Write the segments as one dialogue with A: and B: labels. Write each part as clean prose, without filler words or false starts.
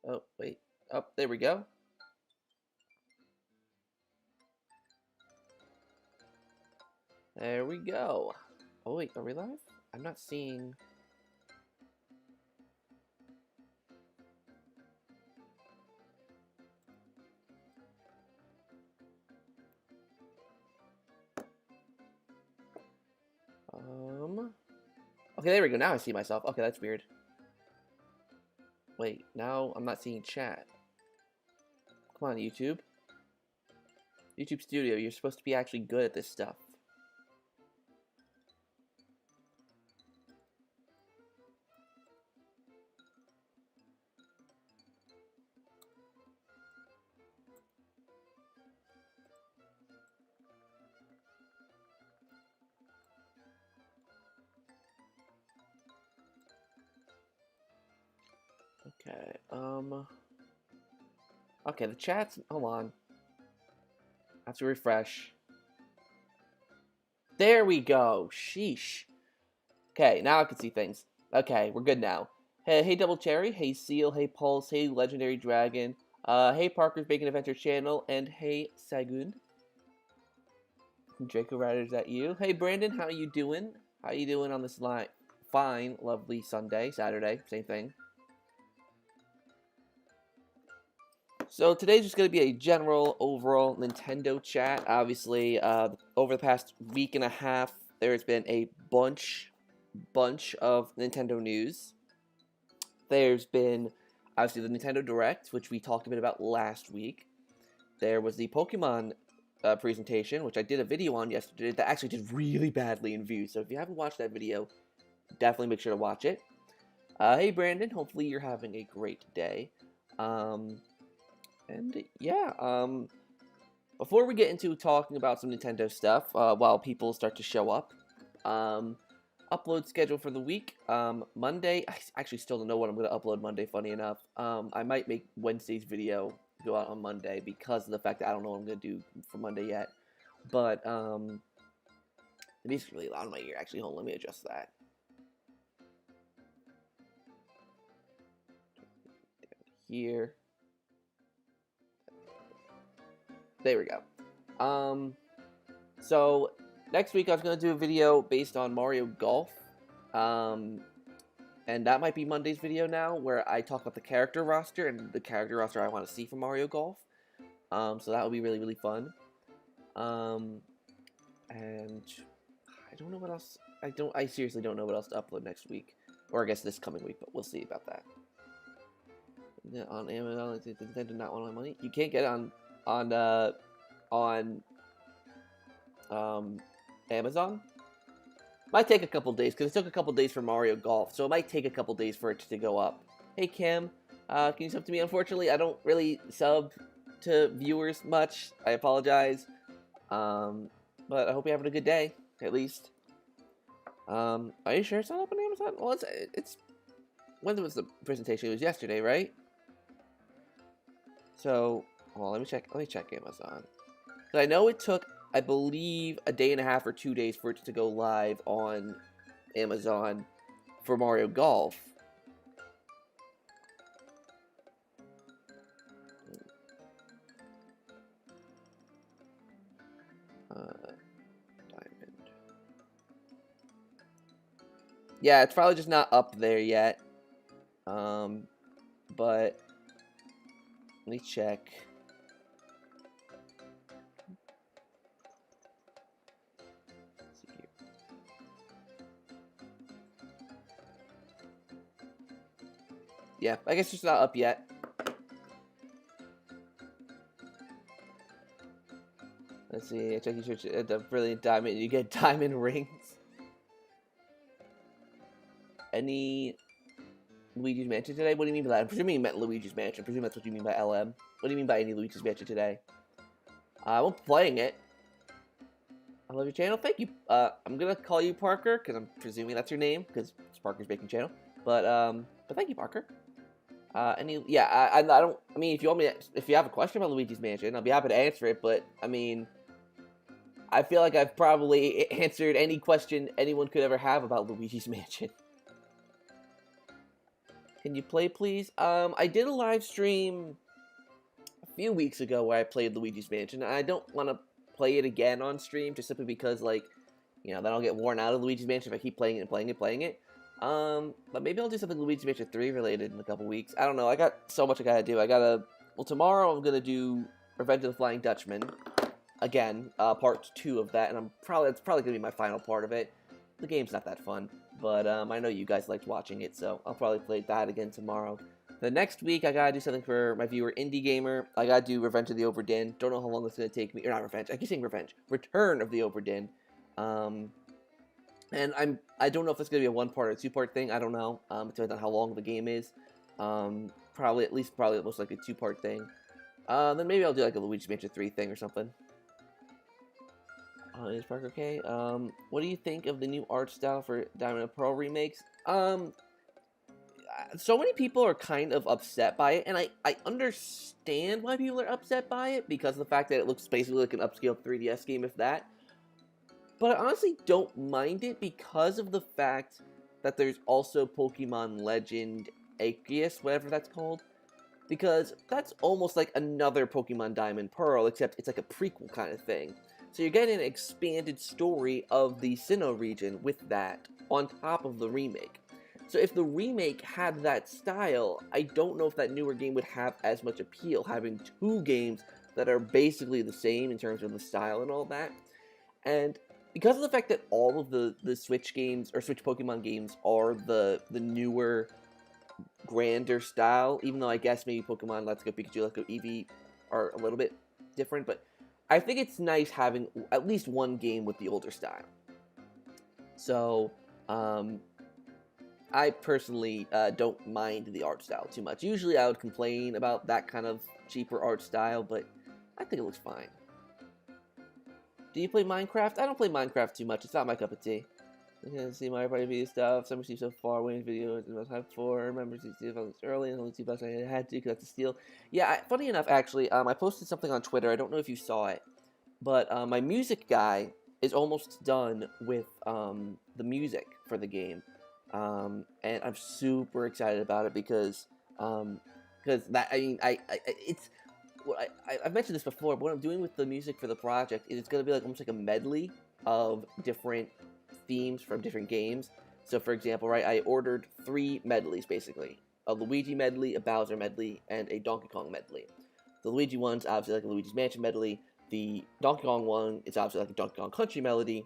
A: Oh, wait. Oh, there we go. There we go. Oh, wait, are we live? I'm not seeing... Okay, there we go. Now I see myself. Okay, that's weird. Wait, now I'm not seeing chat. Come on, YouTube. YouTube Studio, you're supposed to be actually good at this stuff. Okay, okay, the chat's... Hold on. I have to refresh. There we go. Sheesh. Okay, now I can see things. Okay, we're good now. Hey Double Cherry, hey Seal, hey Pulse, hey Legendary Dragon, hey Parker's Bacon Adventure Channel, and hey Sagun. Draco Rider's at you. Hey Brandon, how you doing? How you doing on this line? Fine, lovely Sunday, Saturday, same thing. So today's just going to be a general, overall Nintendo chat. Obviously, over the past week and a half, there's been a bunch of Nintendo news. There's been, obviously, the Nintendo Direct, which we talked a bit about last week. There was the Pokemon presentation, which I did a video on yesterday that actually did really badly in views. So if you haven't watched that video, definitely make sure to watch it. Hey Brandon, hopefully you're having a great day. And yeah, before we get into talking about some Nintendo stuff, while people start to show up, upload schedule for the week. Monday, I actually still don't know what I'm going to upload Monday, funny enough. I might make Wednesday's video go out on Monday because of the fact that I don't know what I'm going to do for Monday yet. But, it is really loud in my ear. Actually, hold on, let me adjust that. Here. There we go. So next week I was going to do a video based on Mario Golf. And that might be Monday's video now, where I talk about the character roster and the character roster I want to see from Mario Golf. So that will be really, really fun. And I don't know what else. I seriously don't know what else to upload next week, or I guess this coming week, but we'll see about that. Yeah, on Amazon, they did not want my money. You can't get it on Amazon. Might take a couple days, because it took a couple days for Mario Golf, so it might take a couple days for it to go up. Hey Kim, can you sub to me? Unfortunately, I don't really sub to viewers much. I apologize. But I hope you're having a good day, at least. Are you sure it's not up on Amazon? Well, it's when was the presentation? It was yesterday, right? So, well, let me check Amazon. Because I know it took, I believe, a day and a half or 2 days for it to go live on Amazon for Mario Golf. Diamond. Yeah, it's probably just not up there yet. But let me check. Yeah, I guess it's not up yet. Let's see, I check you search the brilliant diamond, you get diamond rings. Any Luigi's Mansion today? What do you mean by that? I'm presuming you meant Luigi's Mansion. I presume that's what you mean by LM. What do you mean by any Luigi's Mansion today? I'm playing it. I love your channel. Thank you. I'm gonna call you Parker because I'm presuming that's your name because it's Parker's Baking Channel. But thank you, Parker. Yeah, I don't. I mean, if you want me, if you have a question about Luigi's Mansion, I'll be happy to answer it. But I mean, I feel like I've probably answered any question anyone could ever have about Luigi's Mansion. Can you play, please? I did a live stream a few weeks ago where I played Luigi's Mansion. I don't want to play it again on stream, just simply because, like, you know, then I'll get worn out of Luigi's Mansion if I keep playing it and playing it and playing it. But maybe I'll do something Luigi's Mansion 3 related in a couple weeks. I don't know. I got so much I gotta do. Well, tomorrow I'm gonna do Revenge of the Flying Dutchman. Again, part 2 of that, and that's probably gonna be my final part of it. The game's not that fun, but I know you guys liked watching it, so I'll probably play that again tomorrow. The next week, I gotta do something for my viewer, Indie Gamer. I gotta do Revenge of the Overdin. Don't know how long it's gonna take me. Or not Revenge. I keep saying Revenge. Return of the Overdin. And I don't know if it's gonna be a 1-part or 2-part thing. I don't know. It depends on how long the game is. Probably most likely a 2-part thing. Then maybe I'll do like a Luigi's Mansion 3 thing or something. Is Parker okay? What do you think of the new art style for Diamond and Pearl remakes? So many people are kind of upset by it, and I understand why people are upset by it, because of the fact that it looks basically like an upscale 3DS game, if that. But I honestly don't mind it because of the fact that there's also Pokemon Legend Arceus, whatever that's called. Because that's almost like another Pokemon Diamond Pearl, except it's like a prequel kind of thing. So you're getting an expanded story of the Sinnoh region with that, on top of the remake. So if the remake had that style, I don't know if that newer game would have as much appeal, having 2 games that are basically the same in terms of the style and all that. And because of the fact that all of the Switch games, or Switch Pokemon games, are the newer, grander style, even though I guess maybe Pokemon Let's Go Pikachu, Let's Go Eevee are a little bit different, but I think it's nice having at least one game with the older style. So, I personally don't mind the art style too much. Usually I would complain about that kind of cheaper art style, but I think it looks fine. Do you play Minecraft? I don't play Minecraft too much. It's not my cup of tea. I can see my party video stuff. Some received so far. Waiting videos. I must have 4 members. See if I was early and only 2 bucks I had to because that's a steal. Yeah, funny enough, actually, I posted something on Twitter. I don't know if you saw it, but my music guy is almost done with the music for the game, and I'm super excited about it because that I've mentioned this before, but what I'm doing with the music for the project is it's going to be like almost like a medley of different themes from different games. So, for example, right, I ordered 3 medleys, basically. A Luigi medley, a Bowser medley, and a Donkey Kong medley. The Luigi one's obviously like a Luigi's Mansion medley. The Donkey Kong one is obviously like a Donkey Kong Country medley,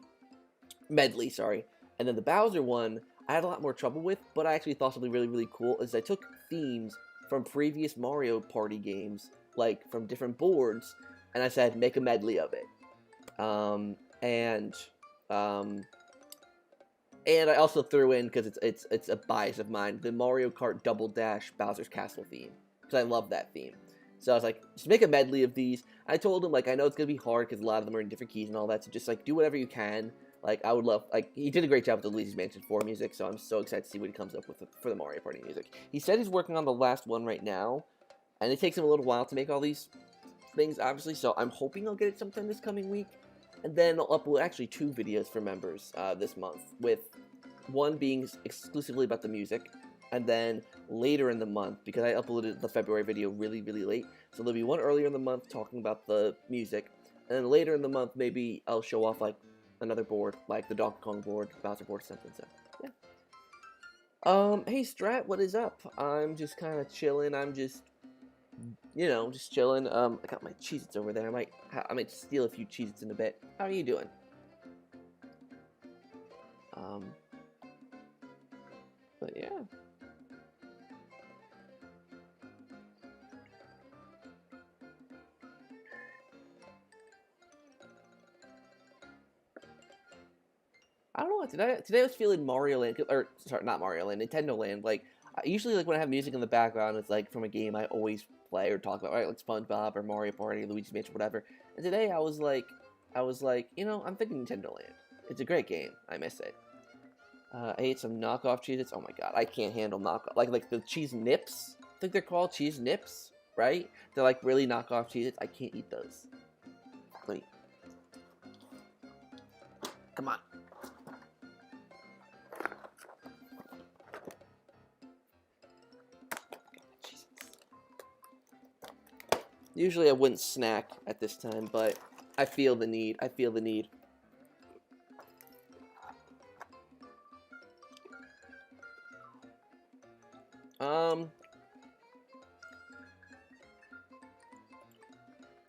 A: sorry. And then the Bowser one, I had a lot more trouble with, but I actually thought something really, really cool is I took themes from previous Mario Party games, like from different boards, and I said, make a medley of it. And I also threw in, because it's a bias of mine, the Mario Kart Double Dash Bowser's Castle theme, because I love that theme. So I was like, just make a medley of these. I told him, like, I know it's going to be hard, because a lot of them are in different keys and all that, so just, like, do whatever you can. Like, I would love, like, he did a great job with the Luigi's Mansion 4 music, so I'm so excited to see what he comes up with for the Mario Party music. He said he's working on the last one right now, and it takes him a little while to make all these things, obviously, so I'm hoping I'll get it sometime this coming week. And then I'll upload actually 2 videos for members this month, with one being exclusively about the music, and then later in the month, because I uploaded the February video really, really late, so there'll be one earlier in the month talking about the music, and then later in the month, maybe I'll show off, like, another board, like the Donkey Kong board, Bowser board, something, so, yeah. Hey Strat, what is up? I'm just kind of chilling, I'm just, you know, just chilling. I got my Cheez-Its over there. I might steal a few Cheez-Its in a bit. How are you doing? But yeah. I don't know what today I was feeling Mario Land, or sorry, not Mario Land, Nintendo Land. Like, usually, like when I have music in the background, it's like from a game I always play or talk about, right? Like SpongeBob or Mario Party, Luigi's Mansion, whatever. And today I was like, you know, I'm thinking Nintendo Land. It's a great game. I miss it. I ate some knockoff Cheez-Its. Oh my god, I can't handle knockoff. Like the cheese nips. I think they're called cheese nips, right? They're like really knockoff Cheez-Its. I can't eat those. Wait. Come on. Usually I wouldn't snack at this time, but I feel the need. I feel the need.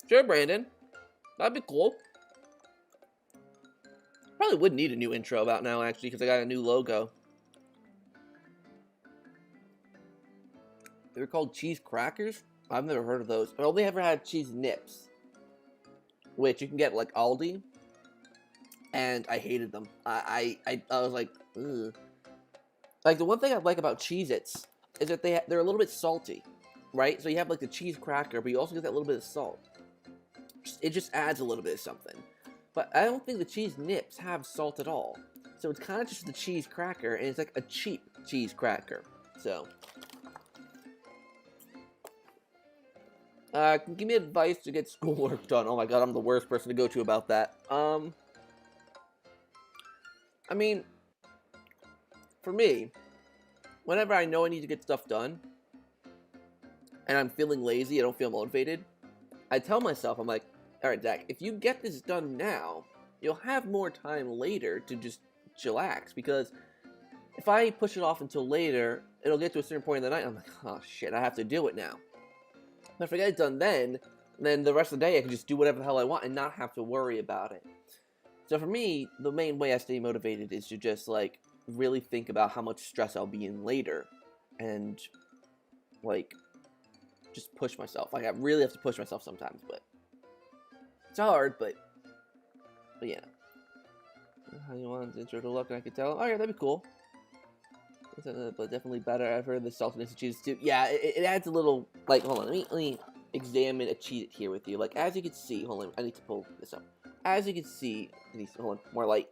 A: Sure, Brandon. That'd be cool. Probably would need a new intro about now, actually, because I got a new logo. They're called cheese crackers? I've never heard of those. I only ever had cheese nips, which you can get like Aldi, and I hated them. I was like, ugh. Like, the one thing I like about Cheez-Its is that they're a little bit salty, right? So you have like the cheese cracker, but you also get that little bit of salt. It just adds a little bit of something. But I don't think the cheese nips have salt at all. So it's kind of just the cheese cracker, and it's like a cheap cheese cracker. So, give me advice to get schoolwork done. Oh my god, I'm the worst person to go to about that. I mean, for me, whenever I know I need to get stuff done, and I'm feeling lazy, I don't feel motivated, I tell myself, I'm like, alright, Zach, if you get this done now, you'll have more time later to just chillax, because if I push it off until later, it'll get to a certain point in the night, and I'm like, oh shit, I have to do it now. But if I get it done then the rest of the day I can just do whatever the hell I want and not have to worry about it. So for me, the main way I stay motivated is to just, like, really think about how much stress I'll be in later, and, like, just push myself. Like, I really have to push myself sometimes, but it's hard, but yeah. How you want the intro to look, and I could tell. Oh yeah, that'd be cool. But definitely better. I've heard the saltiness of cheese too. Yeah, it adds a little, like, hold on, let me examine a Cheez-It here with you. Like, as you can see, hold on, I need to pull this up. As you can see, hold on, more light.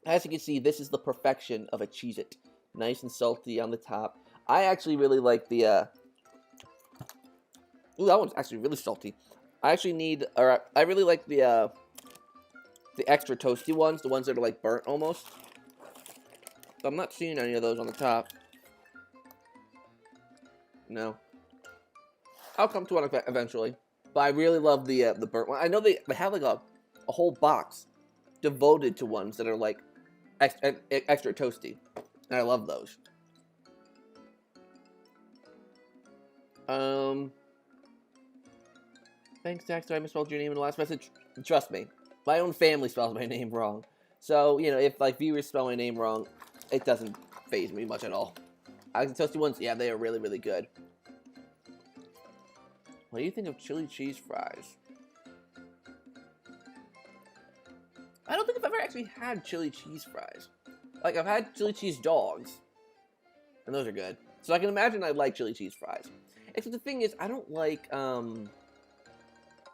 A: As you can see, this is the perfection of a Cheez-It. Nice and salty on the top. I actually really like the, ooh, that one's actually really salty. I really like the extra toasty ones, the ones that are, like, burnt almost. But I'm not seeing any of those on the top. No. I'll come to one eventually. But I really love the burnt one. I know they have, like, a whole box devoted to ones that are, like, extra toasty. And I love those. Thanks, Zach. Sorry I misspelled your name in the last message. Trust me. My own family spells my name wrong. So, you know, if, like, viewers spell my name wrong, it doesn't faze me much at all. I can toasty ones, yeah, they are really, really good. What do you think of chili cheese fries? I don't think I've ever actually had chili cheese fries. Like, I've had chili cheese dogs, and those are good. So I can imagine I'd like chili cheese fries. Except the thing is, I don't like,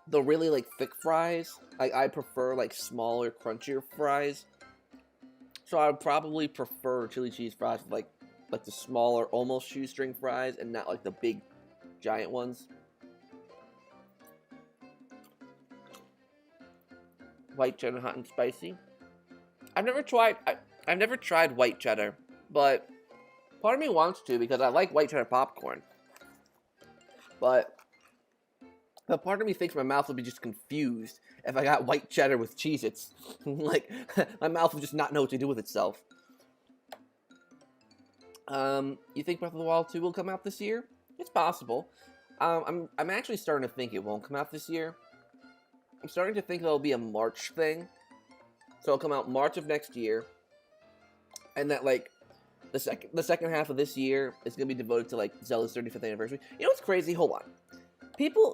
A: the really, like, thick fries. I prefer, like, smaller, crunchier fries. So I would probably prefer chili cheese fries with, like the smaller, almost shoestring fries, and not, like, the big, giant ones. White cheddar, hot and spicy. I've never tried white cheddar, but part of me wants to because I like white cheddar popcorn. But part of me thinks my mouth would be just confused if I got white cheddar with Cheez-Its. Like, my mouth would just not know what to do with itself. You think Breath of the Wild 2 will come out this year? It's possible. I'm actually starting to think it won't come out this year. I'm starting to think it'll be a March thing. So it'll come out March of next year. And that, like, the second half of this year is going to be devoted to, like, Zelda's 35th anniversary. You know what's crazy? Hold on.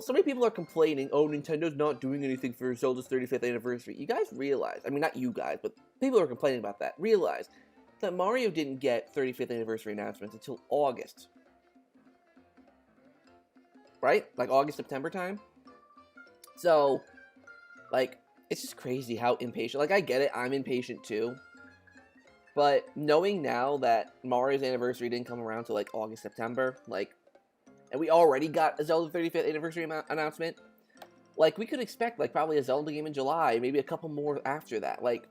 A: So many people are complaining, oh, Nintendo's not doing anything for Zelda's 35th anniversary. You guys realize, I mean, not you guys, but people are complaining about that. Realize that Mario didn't get 35th anniversary announcements until August. Right? Like, August, September time? So, like, it's just crazy how impatient. Like, I get it, I'm impatient too. But knowing now that Mario's anniversary didn't come around till, like, August, September, like, and we already got a Zelda 35th anniversary announcement, like, we could expect, like, probably a Zelda game in July, maybe a couple more after that. Like,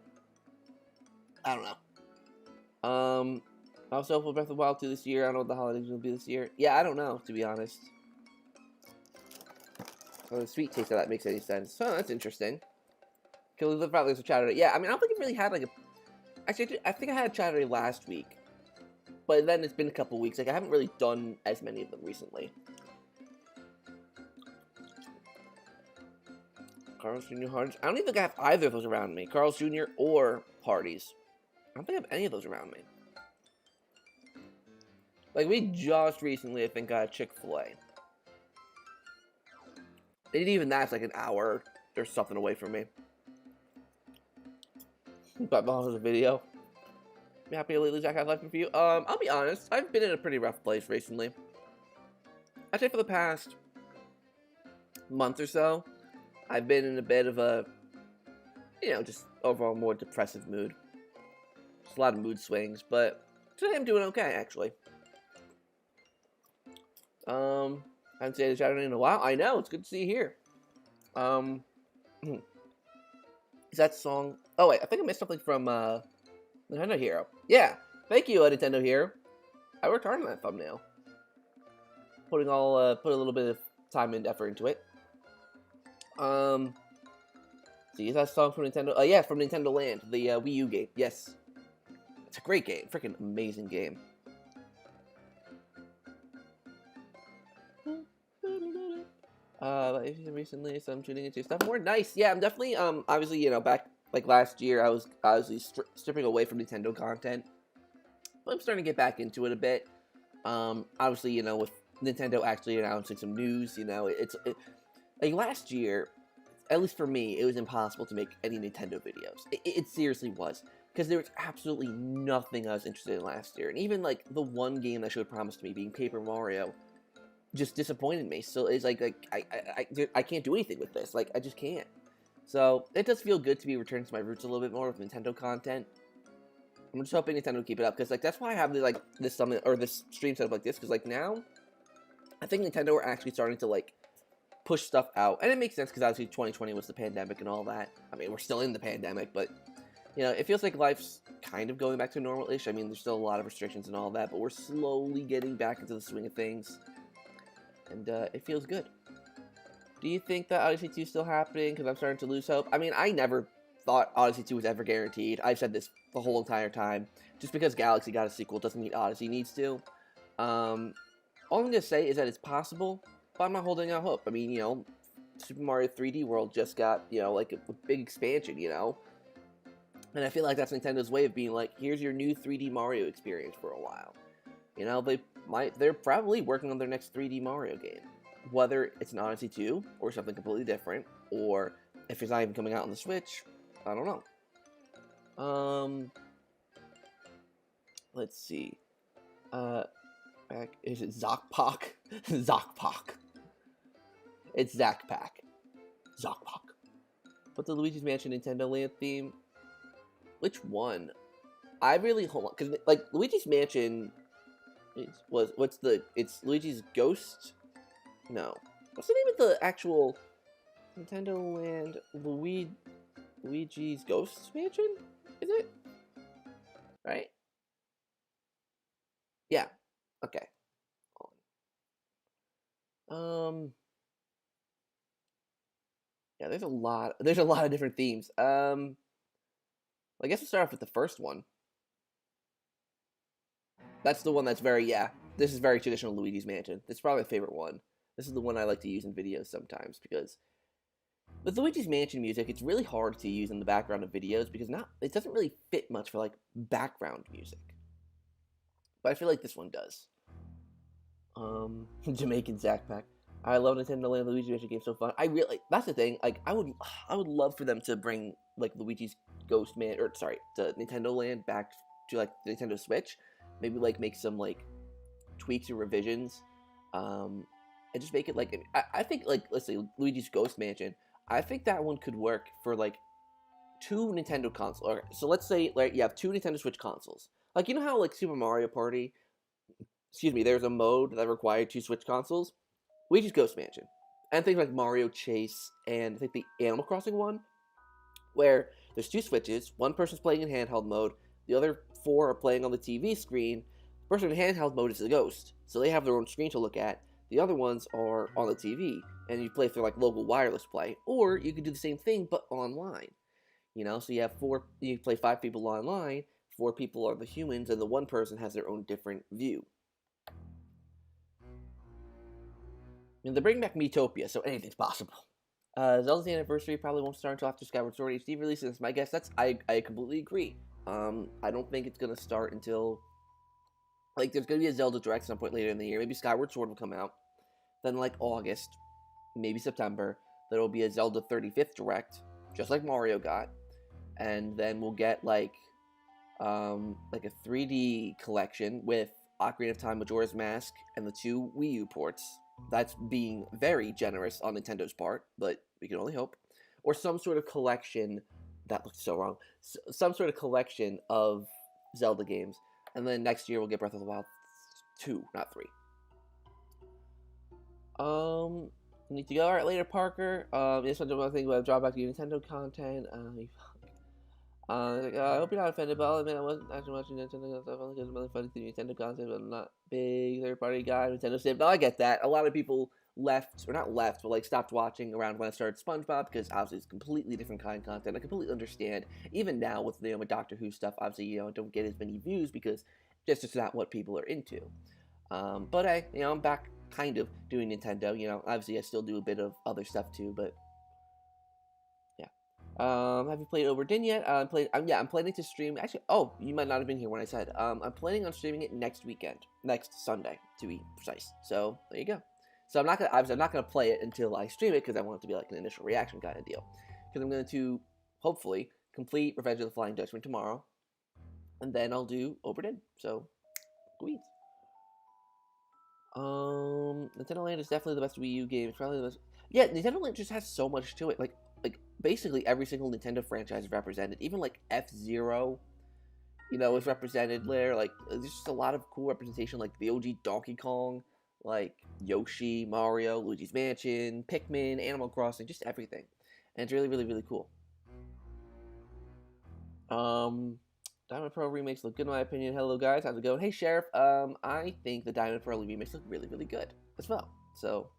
A: I don't know. Also, for Breath of the Wild 2 this year, I don't know what the holidays will be this year. Yeah, I don't know, to be honest. the sweet taste of that makes any sense. So that's interesting. Can we live out with Chaturday? Yeah, I mean, I don't think it really had like a. Actually, I think I had Chaturday last week, but then it's been a couple weeks. Like I haven't really done as many of them recently. Carl's Jr. Hardys. I don't even think I have either of those around me. Carl's Jr. or Hardee's. I don't think I have any of those around me. Like, we just recently, I think, got Chick-fil-A. And even that's like an hour or something away from me. But behind the video. I'm happy lately, Zach, I've life for you. I'll be honest, I've been in a pretty rough place recently. I'd say for the past month or so, I've been in a bit of a, you know, just overall more depressive mood. Just a lot of mood swings, but today I'm doing okay, actually. I haven't seen Chaturday in a while. I know, it's good to see you here. Is that song? Oh wait, I think I missed something from Nintendo Hero. Yeah, thank you, Nintendo Hero. I worked hard on that thumbnail. Put a little bit of time and effort into it. See, is that song from Nintendo? Yeah, from Nintendo Land, the Wii U game. Yes, it's a great game, freaking amazing game. Recently, so I'm tuning into stuff more. Nice, yeah, I'm definitely obviously, you know, back like last year, I was obviously stripping away from Nintendo content, but I'm starting to get back into it a bit. Obviously, you know, with Nintendo actually announcing some news, you know, like last year, at least for me, it was impossible to make any Nintendo videos. It seriously was, because there was absolutely nothing I was interested in last year, and even like the one game that showed promise to me, being Paper Mario, just disappointed me. So it's like I can't do anything with this. Like I just can't. So it does feel good to be returning to my roots a little bit more with Nintendo content. I'm just hoping Nintendo will keep it up, because like that's why I have this summit or this stream set up like this, because like now I think Nintendo are actually starting to like push stuff out, and it makes sense because obviously 2020 was the pandemic and all that. I mean, we're still in the pandemic, but you know, it feels like life's kind of going back to normal-ish. I mean, there's still a lot of restrictions and all that, but we're slowly getting back into the swing of things. And it feels good. Do you think that Odyssey 2 is still happening? Because I'm starting to lose hope. I mean, I never thought Odyssey 2 was ever guaranteed. I've said this the whole entire time. Just because Galaxy got a sequel doesn't mean Odyssey needs to. All I'm going to say is that it's possible, but I'm not holding out hope. I mean, you know, Super Mario 3D World just got, you know, like a big expansion, you know? And I feel like that's Nintendo's way of being like, here's your new 3D Mario experience for a while. You know, they're probably working on their next 3D Mario game. Whether it's an Odyssey 2, or something completely different, or if it's not even coming out on the Switch, I don't know. Let's see. Is it ZakPak? ZakPak. It's ZakPak. ZakPak. But the Luigi's Mansion Nintendo Land theme? Which one? I really, hold on, because like Luigi's Mansion it's Luigi's Ghost? No. What's the name of the actual Nintendo Land Luigi's Ghost Mansion? Is it? Right? Yeah. Okay. Yeah, there's a lot of different themes. I guess we'll start off with the first one. That's the one that's very, yeah, this is very traditional Luigi's Mansion. This is probably my favorite one. This is the one I like to use in videos sometimes, because with Luigi's Mansion music, it's really hard to use in the background of videos, because it doesn't really fit much for, like, background music. But I feel like this one does. Jamaican ZakPak. I love Nintendo Land Luigi's Mansion game, so fun. That's the thing, like, I would love for them to bring, like, Luigi's Ghost Man, or, sorry, to Nintendo Land back to, like, the Nintendo Switch. Maybe, like, make some, like, tweaks or revisions, and just make it, like, I think, like, let's say, Luigi's Ghost Mansion, I think that one could work for, like, 2 Nintendo consoles. Okay, so let's say, like, you have 2 Nintendo Switch consoles. Like, you know how, like, Super Mario Party, there's a mode that required 2 Switch consoles? Luigi's Ghost Mansion. And things like Mario Chase, and I think the Animal Crossing one, where there's 2 Switches, one person's playing in handheld mode, the other 4 are playing on the TV screen. The person in handheld mode is the ghost, so they have their own screen to look at. The other ones are on the TV, and you play through like local wireless play, or you can do the same thing but online. So you play 5 people online, 4 people are the humans, and the one person has their own different view. And they're bringing back Metopia, so anything's possible. Zelda's anniversary probably won't start until after Skyward Sword HD releases. My guess, I completely agree. I don't think it's gonna start until there's gonna be a Zelda Direct at some point later in the year. Maybe Skyward Sword will come out, then August, maybe September. There will be a Zelda 35th Direct, just like Mario got, and then we'll get a 3D collection with Ocarina of Time, Majora's Mask, and the 2 Wii U ports. That's being very generous on Nintendo's part, but we can only hope. Or some sort of collection, that looks so wrong, some sort of collection of Zelda games. And then next year we'll get Breath of the Wild 2, not 3. Need to go. Alright, later, Parker. Yes, I don't want to think about drawback to Nintendo content. I hope you're not offended, but I'll admit I wasn't actually watching Nintendo stuff only because I'm really funny to Nintendo content, but I'm not big third-party guy. Nintendo stuff. No, I get that. A lot of people left, or not left, but stopped watching around when I started SpongeBob because obviously it's completely different kind of content. I completely understand. Even now with with Doctor Who stuff, obviously I don't get as many views because it's just not what people are into. But hey, I'm back kind of doing Nintendo. Obviously I still do a bit of other stuff too, but. Have you played Oberdin yet? I'm planning to stream. Actually, you might not have been here when I said. I'm planning on streaming it next Sunday, to be precise. So there you go. So I'm not gonna play it until I stream it because I want it to be like an initial reaction kind of deal. Because I'm going to hopefully complete Revenge of the Flying Dutchman tomorrow, and then I'll do Oberdin. So, sweet. Nintendo Land is definitely the best Wii U game. It's probably the best. Yeah, Nintendo Land just has so much to it. Like basically every single Nintendo franchise is represented. Even F-Zero, is represented there. There's just a lot of cool representation. Like the OG Donkey Kong, Yoshi, Mario, Luigi's Mansion, Pikmin, Animal Crossing, just everything. And it's really, really, really cool. Diamond Pearl remakes look good in my opinion. Hello guys, how's it going? Hey Sheriff, I think the Diamond Pearl remakes look really, really good as well. So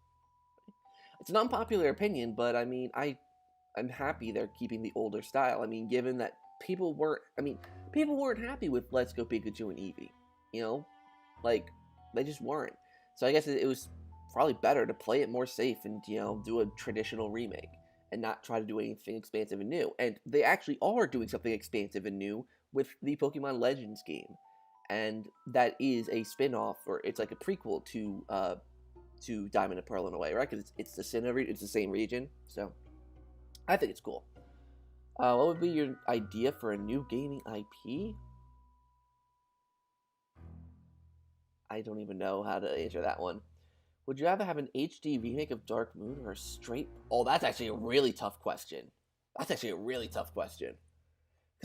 A: it's an unpopular opinion, but I mean, I'm happy they're keeping the older style. I mean, given that people weren't happy with Let's Go Pikachu and Eevee. They just weren't. So I guess it was probably better to play it more safe and, do a traditional remake and not try to do anything expansive and new. And they actually are doing something expansive and new with the Pokemon Legends game. And that is a spin-off, or it's like a prequel to Diamond and Pearl in a way, right? Because it's the same region, so I think it's cool. What would be your idea for a new gaming IP? I don't even know how to answer that one. Would you rather have an HD remake of Dark Moon or a straight... Oh, that's actually a really tough question. Because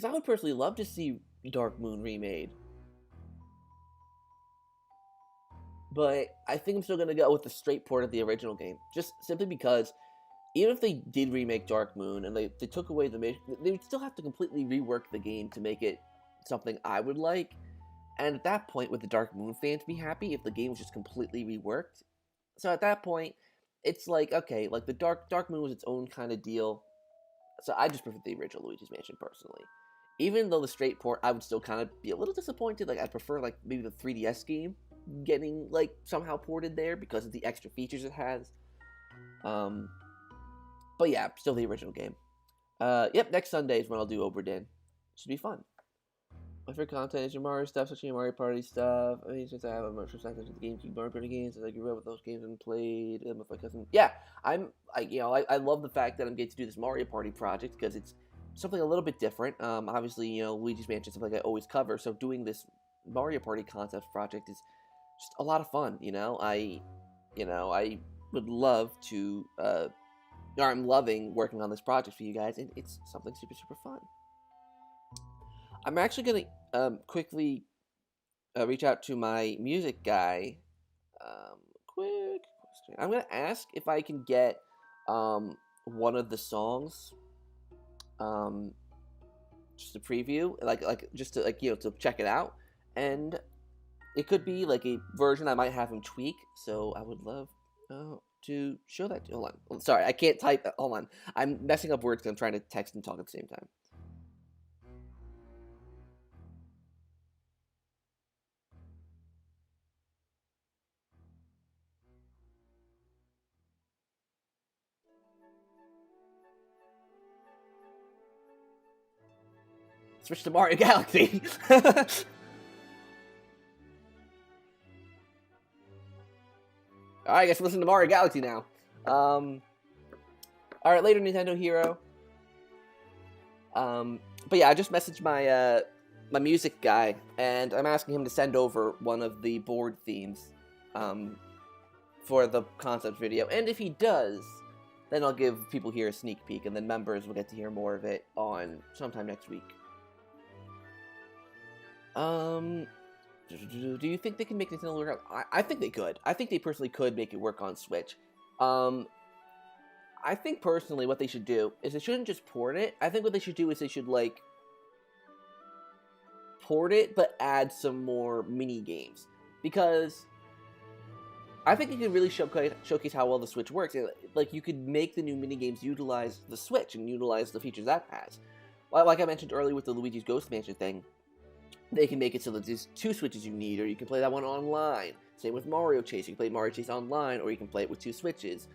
A: I would personally love to see Dark Moon remade. But I think I'm still going to go with the straight port of the original game. Just simply because... even if they did remake Dark Moon and they took away they would still have to completely rework the game to make it something I would like. And at that point, would the Dark Moon fans be happy if the game was just completely reworked? So at that point, it's okay, the Dark Moon was its own kind of deal. So I just prefer the original Luigi's Mansion personally. Even though the straight port, I would still kind of be a little disappointed. I'd prefer maybe the 3DS game getting somehow ported there because of the extra features it has. But yeah, still the original game. Yep, next Sunday is when I'll do Oberdin. Should be fun. My favorite content is your Mario stuff, especially your Mario Party stuff. I mean, since I have a much respect to the GameCube Mario Party games, and I grew up with those games and played them with my cousin. Yeah, I love the fact that I'm getting to do this Mario Party project because it's something a little bit different. Obviously, Luigi's Mansion is something I always cover, so doing this Mario Party concept project is just a lot of fun. I would love to. I'm loving working on this project for you guys, and it's something super, super fun. I'm actually going to quickly reach out to my music guy. Quick question. I'm going to ask if I can get one of the songs, just a preview, just to to check it out, and it could be a version I might have him tweak. So I would love to show that. Hold on. Sorry, I can't type. Hold on. I'm messing up words because I'm trying to text and talk at the same time. Switch to Mario Galaxy. Alright, I guess listen to Mario Galaxy now. Alright, later, Nintendo Hero. But yeah, I just messaged my my music guy, and I'm asking him to send over one of the board themes for the concept video. And if he does, then I'll give people here a sneak peek, and then members will get to hear more of it on sometime next week. Do you think they can make Nintendo work out? I think they could. I think they personally could make it work on Switch. I think personally what they should do is they shouldn't just port it. I think what they should do is they should, like, port it, but add some more mini games. Because I think it could really showcase how well the Switch works. Like, you could make the new mini games utilize the Switch and utilize the features that has. Like I mentioned earlier with the Luigi's Ghost Mansion thing, they can make it so that there's 2 Switches you need, or you can play that one online. Same with Mario Chase. You can play Mario Chase online, or you can play it with 2 Switches.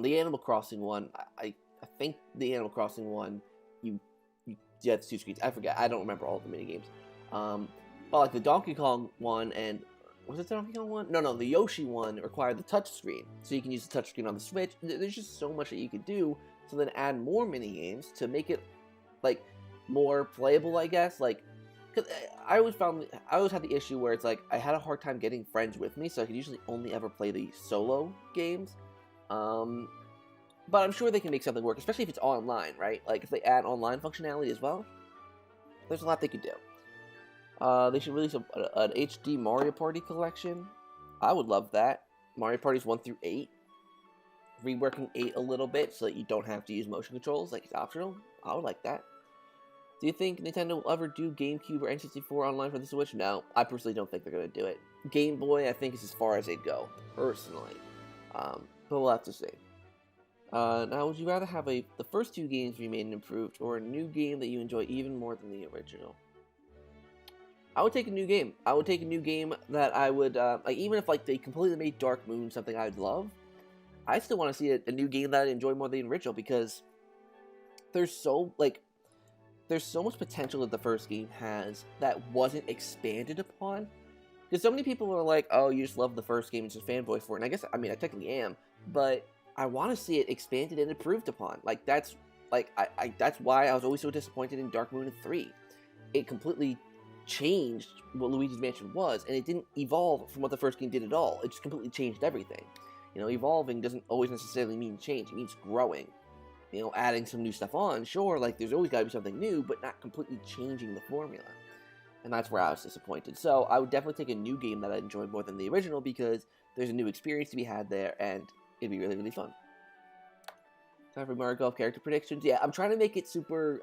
A: The Animal Crossing one, I think the Animal Crossing one, you have 2 screens. I forget. I don't remember all the minigames. But like the Donkey Kong one, and was it the Donkey Kong one? No, the Yoshi one required the touchscreen, so you can use the touchscreen on the Switch. There's just so much that you could do. So then add more minigames to make it like more playable, I guess. Like, cause I always had the issue where it's like I had a hard time getting friends with me, so I could usually only ever play the solo games. But I'm sure they can make something work, especially if it's online, right? Like, if they add online functionality as well, there's a lot they could do. They should release an HD Mario Party collection. I would love that. Mario Parties 1 through 8. Reworking 8 a little bit so that you don't have to use motion controls, like it's optional. I would like that. Do you think Nintendo will ever do GameCube or N64 online for the Switch? No, I personally don't think they're going to do it. Game Boy, I think, is as far as they'd go, personally. But we'll have to see. Now, would you rather have the first 2 games remade and improved, or a new game that you enjoy even more than the original? I would take a new game. I would take a new game that I would, like, even if like they completely made Dark Moon something I'd love, I still want to see a new game that I enjoy more than the original, because there's so much potential that the first game has that wasn't expanded upon. Because so many people are like, oh, you just love the first game and just fanboy for it. And I guess, I mean, I technically am, but I want to see it expanded and improved upon. Like, that's why I was always so disappointed in Dark Moon 3. It completely changed what Luigi's Mansion was, and it didn't evolve from what the first game did at all. It just completely changed everything. You know, evolving doesn't always necessarily mean change. It means growing. You know, adding some new stuff on, sure, like, there's always got to be something new, but not completely changing the formula. And that's where I was disappointed. So I would definitely take a new game that I enjoyed more than the original, because there's a new experience to be had there, and it'd be really, really fun. Time for Mario Golf character predictions. Yeah, I'm trying to make it super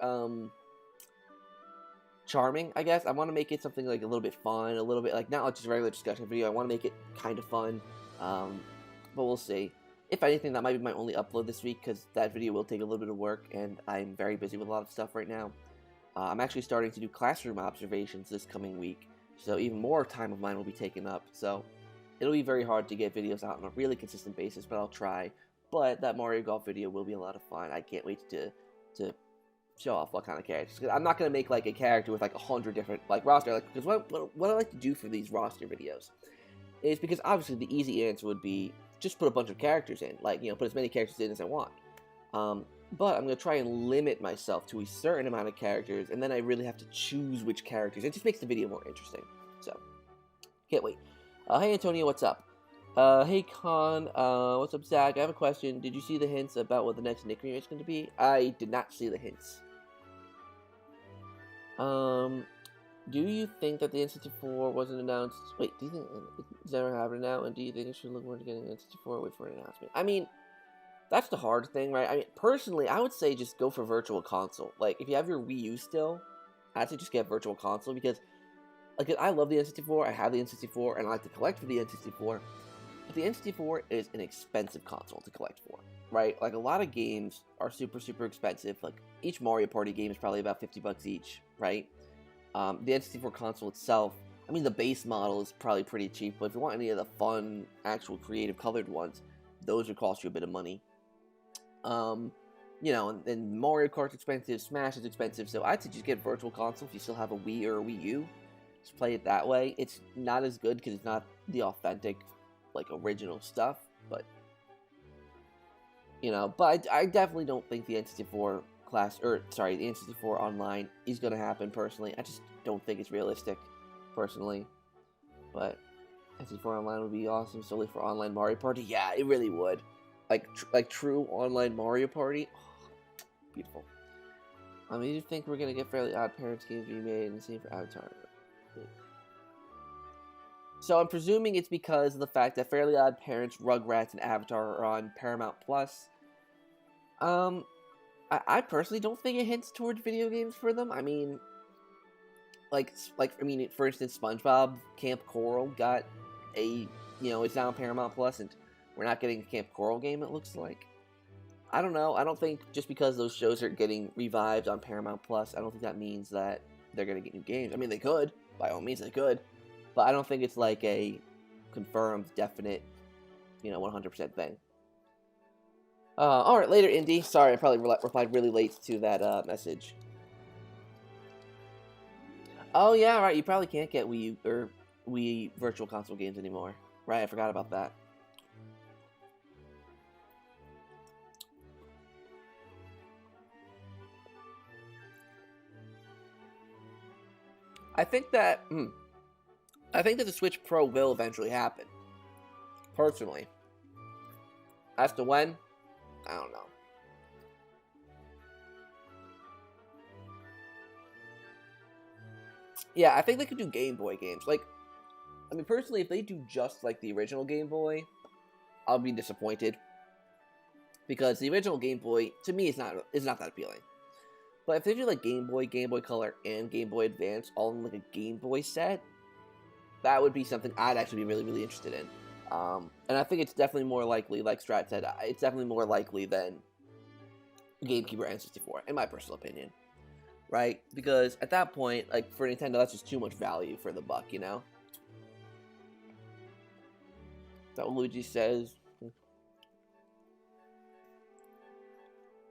A: charming, I guess. I want to make it something like a little bit fun, a little bit like, not like just a regular discussion video. I want to make it kind of fun, but we'll see. If anything, that might be my only upload this week, because that video will take a little bit of work, and I'm very busy with a lot of stuff right now. I'm actually starting to do classroom observations this coming week, so even more time of mine will be taken up. So it'll be very hard to get videos out on a really consistent basis, but I'll try. But that Mario Golf video will be a lot of fun. I can't wait to show off what kind of characters. I'm not going to make like a character with like 100 different like roster. Like, because what I like to do for these roster videos is, because obviously the easy answer would be just put a bunch of characters in, like, you know, put as many characters in as I want. But I'm going to try and limit myself to a certain amount of characters, and then I really have to choose which characters. It just makes the video more interesting. So, can't wait. Hey, Antonio, what's up? Hey, Con, what's up, Zach? I have a question. Did you see the hints about what the next Nick remake is going to be? I did not see the hints. Do you think that the N64 wasn't announced? Wait, do you think it's never happening now? And do you think it should look more to getting an N64? Wait for an announcement. I mean, that's the hard thing, right? I mean, personally, I would say just go for Virtual Console. Like, if you have your Wii U still, I'd say just get Virtual Console, because, like, I love the N64, I have the N64, and I like to collect for the N64. the N64 is an expensive console to collect for, right? Like, a lot of games are super, super expensive. Like, each Mario Party game is probably about $50 each, right? The N64 console itself, I mean, the base model is probably pretty cheap, but if you want any of the fun, actual, creative, colored ones, those would cost you a bit of money. You know, and Mario Kart's expensive, Smash is expensive, so I'd say just get Virtual Console if you still have a Wii or a Wii U. Just play it that way. It's not as good because it's not the authentic, like, original stuff, but, you know, but I definitely don't think the N64 the N64 Online is going to happen, personally. I just don't think it's realistic, personally, but N64 Online would be awesome, solely for online Mario Party. Yeah, it really would. Like true online Mario Party. Oh, beautiful. Do you think we're gonna get Fairly Odd Parents games remade and the same for Avatar? So I'm presuming it's because of the fact that Fairly Odd Parents, Rugrats, and Avatar are on Paramount Plus. I personally don't think it hints towards video games for them. I mean, for instance, SpongeBob Camp Coral got it's now on Paramount Plus, and we're not getting a Camp Coral game, it looks like. I don't know. I don't think just because those shows are getting revived on Paramount Plus, I don't think that means that they're going to get new games. I mean, they could. By all means, they could. But I don't think it's like a confirmed, definite, 100% thing. Alright, later, Indy. Sorry, I probably replied really late to that message. Oh, yeah, right. You probably can't get Wii Virtual Console games anymore. Right, I forgot about that. I think that the Switch Pro will eventually happen. Personally. As to when, I don't know. Yeah, I think they could do Game Boy games. Like, I mean, personally, if they do just like the original Game Boy, I'll be disappointed. Because the original Game Boy, to me, is not that appealing. But if they do like Game Boy Color, and Game Boy Advance all in like a Game Boy set, that would be something I'd actually be really, really interested in. And I think it's definitely more likely, like Strat said, it's definitely more likely than GameCube or N64, in my personal opinion. Right? Because at that point, like, for Nintendo, that's just too much value for the buck, you know? Is that what Luigi says?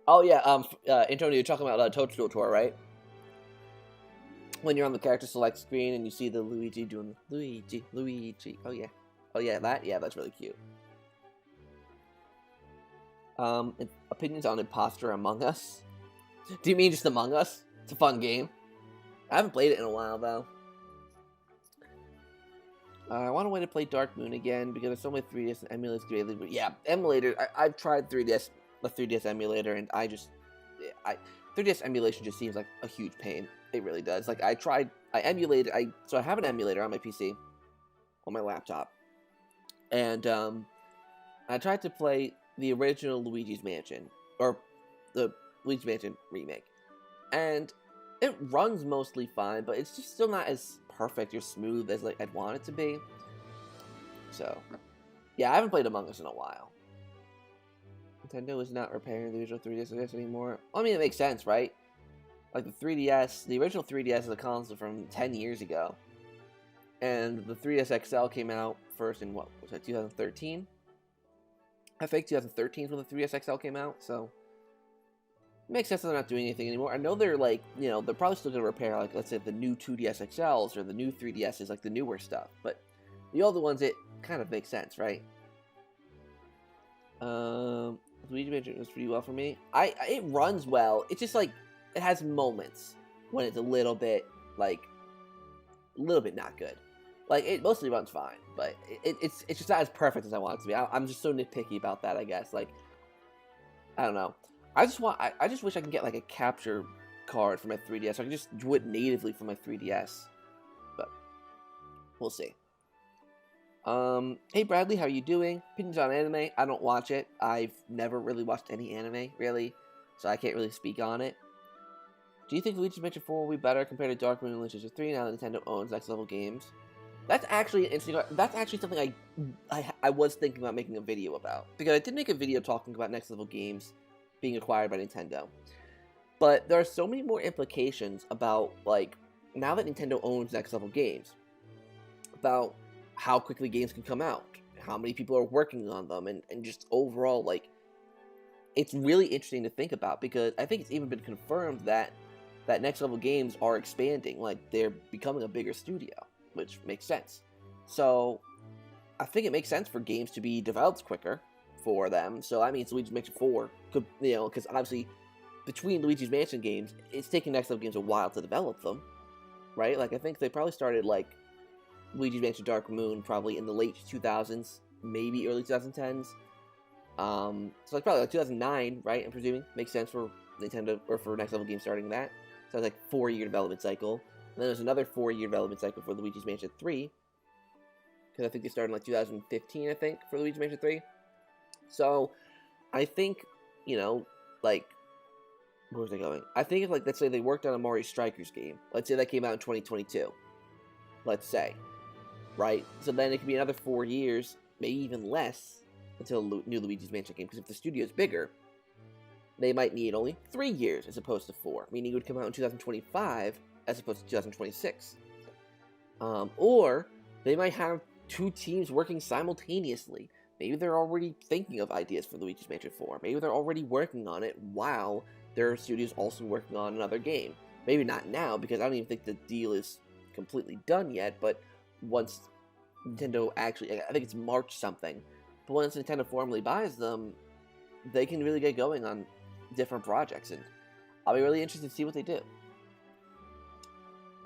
A: Oh, yeah, Antonio, you're talking about Toadstool Tour, right? When you're on the character select screen and you see the Luigi doing Luigi. Oh, yeah. Oh, yeah, that's really cute. Opinions on Imposter Among Us? Do you mean just Among Us? It's a fun game. I haven't played it in a while, though. I want a way to play Dark Moon again, because there's so many 3DS emulators greatly. But yeah, emulators, I've tried the 3DS emulator, and 3DS emulation just seems like a huge pain. It really does. Like, I have an emulator on my PC, on my laptop, and I tried to play the original Luigi's Mansion, or the Luigi's Mansion remake, and it runs mostly fine, but it's just still not as perfect or smooth as like I'd want it to be. So, yeah, I haven't played Among Us in a while. Nintendo is not repairing the original 3DS anymore. Well, I mean, it makes sense, right? Like, the original 3DS is a console from 10 years ago. And the 3DS XL came out first in, 2013? I think 2013 is when the 3DS XL came out, so it makes sense that they're not doing anything anymore. I know they're, like, they're probably still going to repair, like, let's say, the new 2DS XLs or the new 3DSs, like, the newer stuff. But the older ones, it kind of makes sense, right? Luigi Mansion was pretty well for me. It runs well. It's just, like, it has moments when it's a little bit not good. Like, it mostly runs fine, but it's just not as perfect as I want it to be. I'm just so nitpicky about that, I guess. Like, I don't know. I just wish I could get, like, a capture card for my 3DS, so I can just do it natively for my 3DS. But we'll see. Hey Bradley, how are you doing? Opinions on anime? I don't watch it. I've never really watched any anime, really, so I can't really speak on it. Do you think Luigi's Mansion 4 will be better compared to Dark Moon and Luigi's Mansion 3 now that Nintendo owns Next Level Games? That's actually interesting. That's actually something I was thinking about making a video about, because I did make a video talking about Next Level Games being acquired by Nintendo. But there are so many more implications about, like, now that Nintendo owns Next Level Games, about how quickly games can come out, how many people are working on them, and just overall, like, it's really interesting to think about, because I think it's even been confirmed that Next Level Games are expanding, like, they're becoming a bigger studio, which makes sense. So, I think it makes sense for games to be developed quicker for them. So that means Luigi's Mansion 4 could, you know, because obviously between Luigi's Mansion games, it's taking Next Level Games a while to develop them, right? Like, I think they probably started, like, Luigi's Mansion Dark Moon probably in the late 2000s, maybe early 2010s. So like probably like 2009, right? I'm presuming makes sense for Nintendo or for Next Level Games starting that. So it's like 4-year development cycle. And then there's another 4-year development cycle for Luigi's Mansion 3, because I think they started in like 2015, I think, for Luigi's Mansion 3. So I think, you know, like, where was I going? I think if, like, let's say they worked on a Mario Strikers game. Let's say that came out in 2022. Let's say, right? So then it could be another 4 years, maybe even less, until a new Luigi's Mansion game. Because if the studio's bigger, they might need only 3 years as opposed to 4, meaning it would come out in 2025 as opposed to 2026. Or they might have 2 teams working simultaneously. Maybe they're already thinking of ideas for Luigi's Mansion 4. Maybe they're already working on it while their studio's also working on another game. Maybe not now, because I don't even think the deal is completely done yet, but once Nintendo actually, I think it's March something, but once Nintendo formally buys them, they can really get going on different projects, and I'll be really interested to see what they do.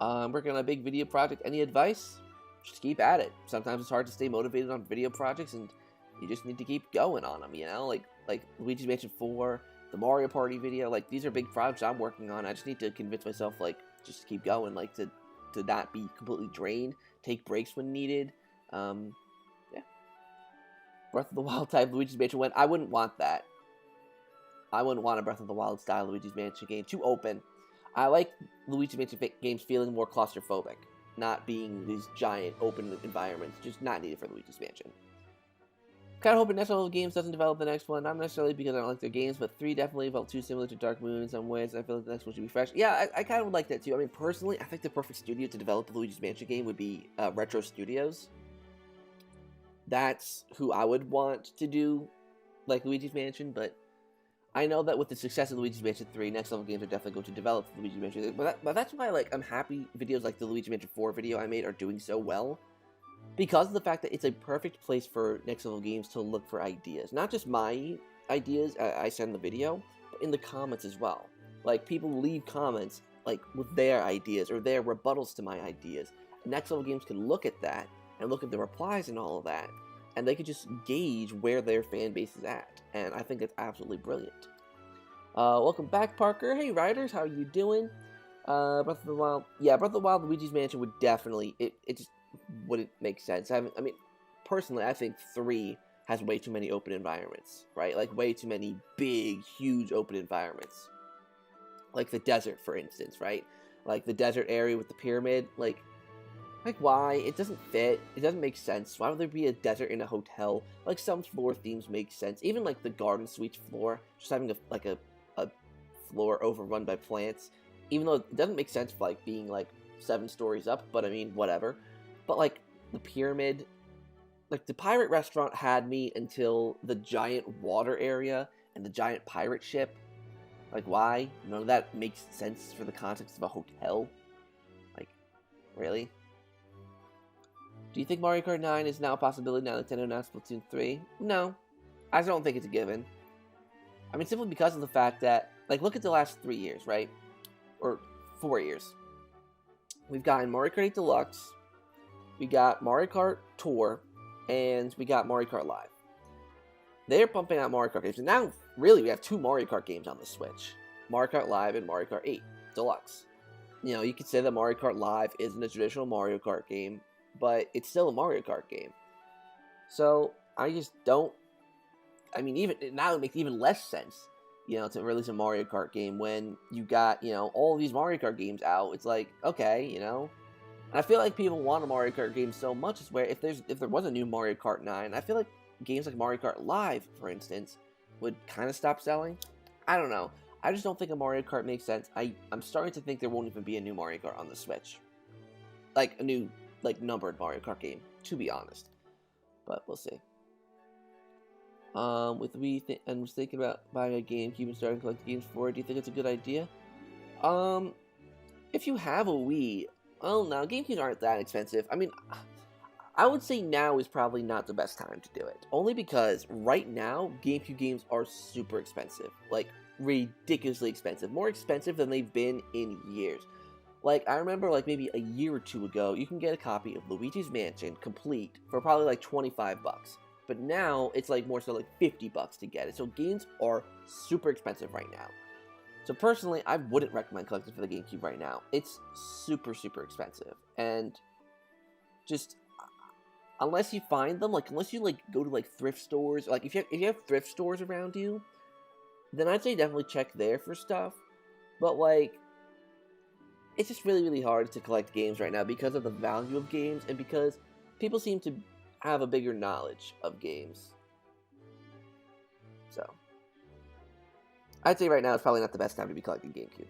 A: Working on a big video project. Any advice? Just keep at it. Sometimes it's hard to stay motivated on video projects, and you just need to keep going on them, you know? Like Luigi's Mansion 4, the Mario Party video, like, these are big projects I'm working on. I just need to convince myself, like, just to keep going, like, to not be completely drained, take breaks when needed. Yeah. Breath of the Wild type Luigi's Mansion win. I wouldn't want that. I wouldn't want a Breath of the Wild style Luigi's Mansion game. Too open. I like Luigi's Mansion games feeling more claustrophobic, not being these giant open environments. Just not needed for Luigi's Mansion. Kind of hoping Next Level Games doesn't develop the next one. Not necessarily because I don't like their games, but 3 definitely felt too similar to Dark Moon in some ways. I feel like the next one should be fresh. Yeah, I kind of would like that too. I mean, personally, I think the perfect studio to develop a Luigi's Mansion game would be Retro Studios. That's who I would want to do, like, Luigi's Mansion, but I know that with the success of Luigi's Mansion 3, Next Level Games are definitely going to develop Luigi's Mansion. But that's why, like, I'm happy videos like the Luigi's Mansion 4 video I made are doing so well, because of the fact that it's a perfect place for Next Level Games to look for ideas. Not just my ideas I send the video, but in the comments as well. Like, people leave comments, like, with their ideas or their rebuttals to my ideas. Next Level Games can look at that and look at the replies and all of that, and they could just gauge where their fan base is at. And I think it's absolutely brilliant. Welcome back, Parker. Hey, Riders, how are you doing? Breath of the Wild. Yeah, Breath of the Wild Luigi's Mansion would definitely, it just wouldn't make sense. I mean, personally, I think 3 has way too many open environments, right? Like, way too many big, huge open environments. Like the desert, for instance, right? Like the desert area with the pyramid, like why? It doesn't fit. It doesn't make sense. Why would there be a desert in a hotel? Like, some floor themes make sense. Even like the garden suite floor, just having a floor overrun by plants. Even though it doesn't make sense for, like, being like 7 stories up, but I mean, whatever. But like the pyramid, like the pirate restaurant had me until the giant water area and the giant pirate ship. Like, why? None of that makes sense for the context of a hotel. Like, really? Do you think Mario Kart 9 is now a possibility now that Nintendo announced Splatoon 3? No. I don't think it's a given. I mean, simply because of the fact that, like, look at the last 3 years, right? Or 4 years. We've gotten Mario Kart 8 Deluxe, we got Mario Kart Tour, and we got Mario Kart Live. They're pumping out Mario Kart games, and now, really, we have 2 Mario Kart games on the Switch. Mario Kart Live and Mario Kart 8 Deluxe. You know, you could say that Mario Kart Live isn't a traditional Mario Kart game, but it's still a Mario Kart game. So, I just don't... I mean, even now it makes even less sense, you know, to release a Mario Kart game when you got, you know, all these Mario Kart games out. It's like, okay, you know, And I feel like people want a Mario Kart game so much, is where if there was a new Mario Kart 9, I feel like games like Mario Kart Live, for instance, would kind of stop selling. I don't know. I just don't think a Mario Kart makes sense. I'm starting to think there won't even be a new Mario Kart on the Switch. Like, a new, like, numbered Mario Kart game, to be honest. But we'll see. With Wii, and was thinking about buying a GameCube and starting collecting games for it. Do you think it's a good idea? If you have a Wii, well, now GameCubes aren't that expensive. I mean, I would say now is probably not the best time to do it. Only because right now, GameCube games are super expensive. Like, ridiculously expensive. More expensive than they've been in years. Like, I remember, like, maybe a year or two ago, you can get a copy of Luigi's Mansion complete for probably, like, 25 bucks. But now, it's, like, more so, like, 50 bucks to get it. So, games are super expensive right now. So, personally, I wouldn't recommend collecting for the GameCube right now. It's super, super expensive. And just, unless you find them, like, unless you, like, go to, like, thrift stores, like, if you have thrift stores around you, then I'd say definitely check there for stuff. But, like, it's just really, really hard to collect games right now because of the value of games and because people seem to have a bigger knowledge of games. So, I'd say right now it's probably not the best time to be collecting GameCube.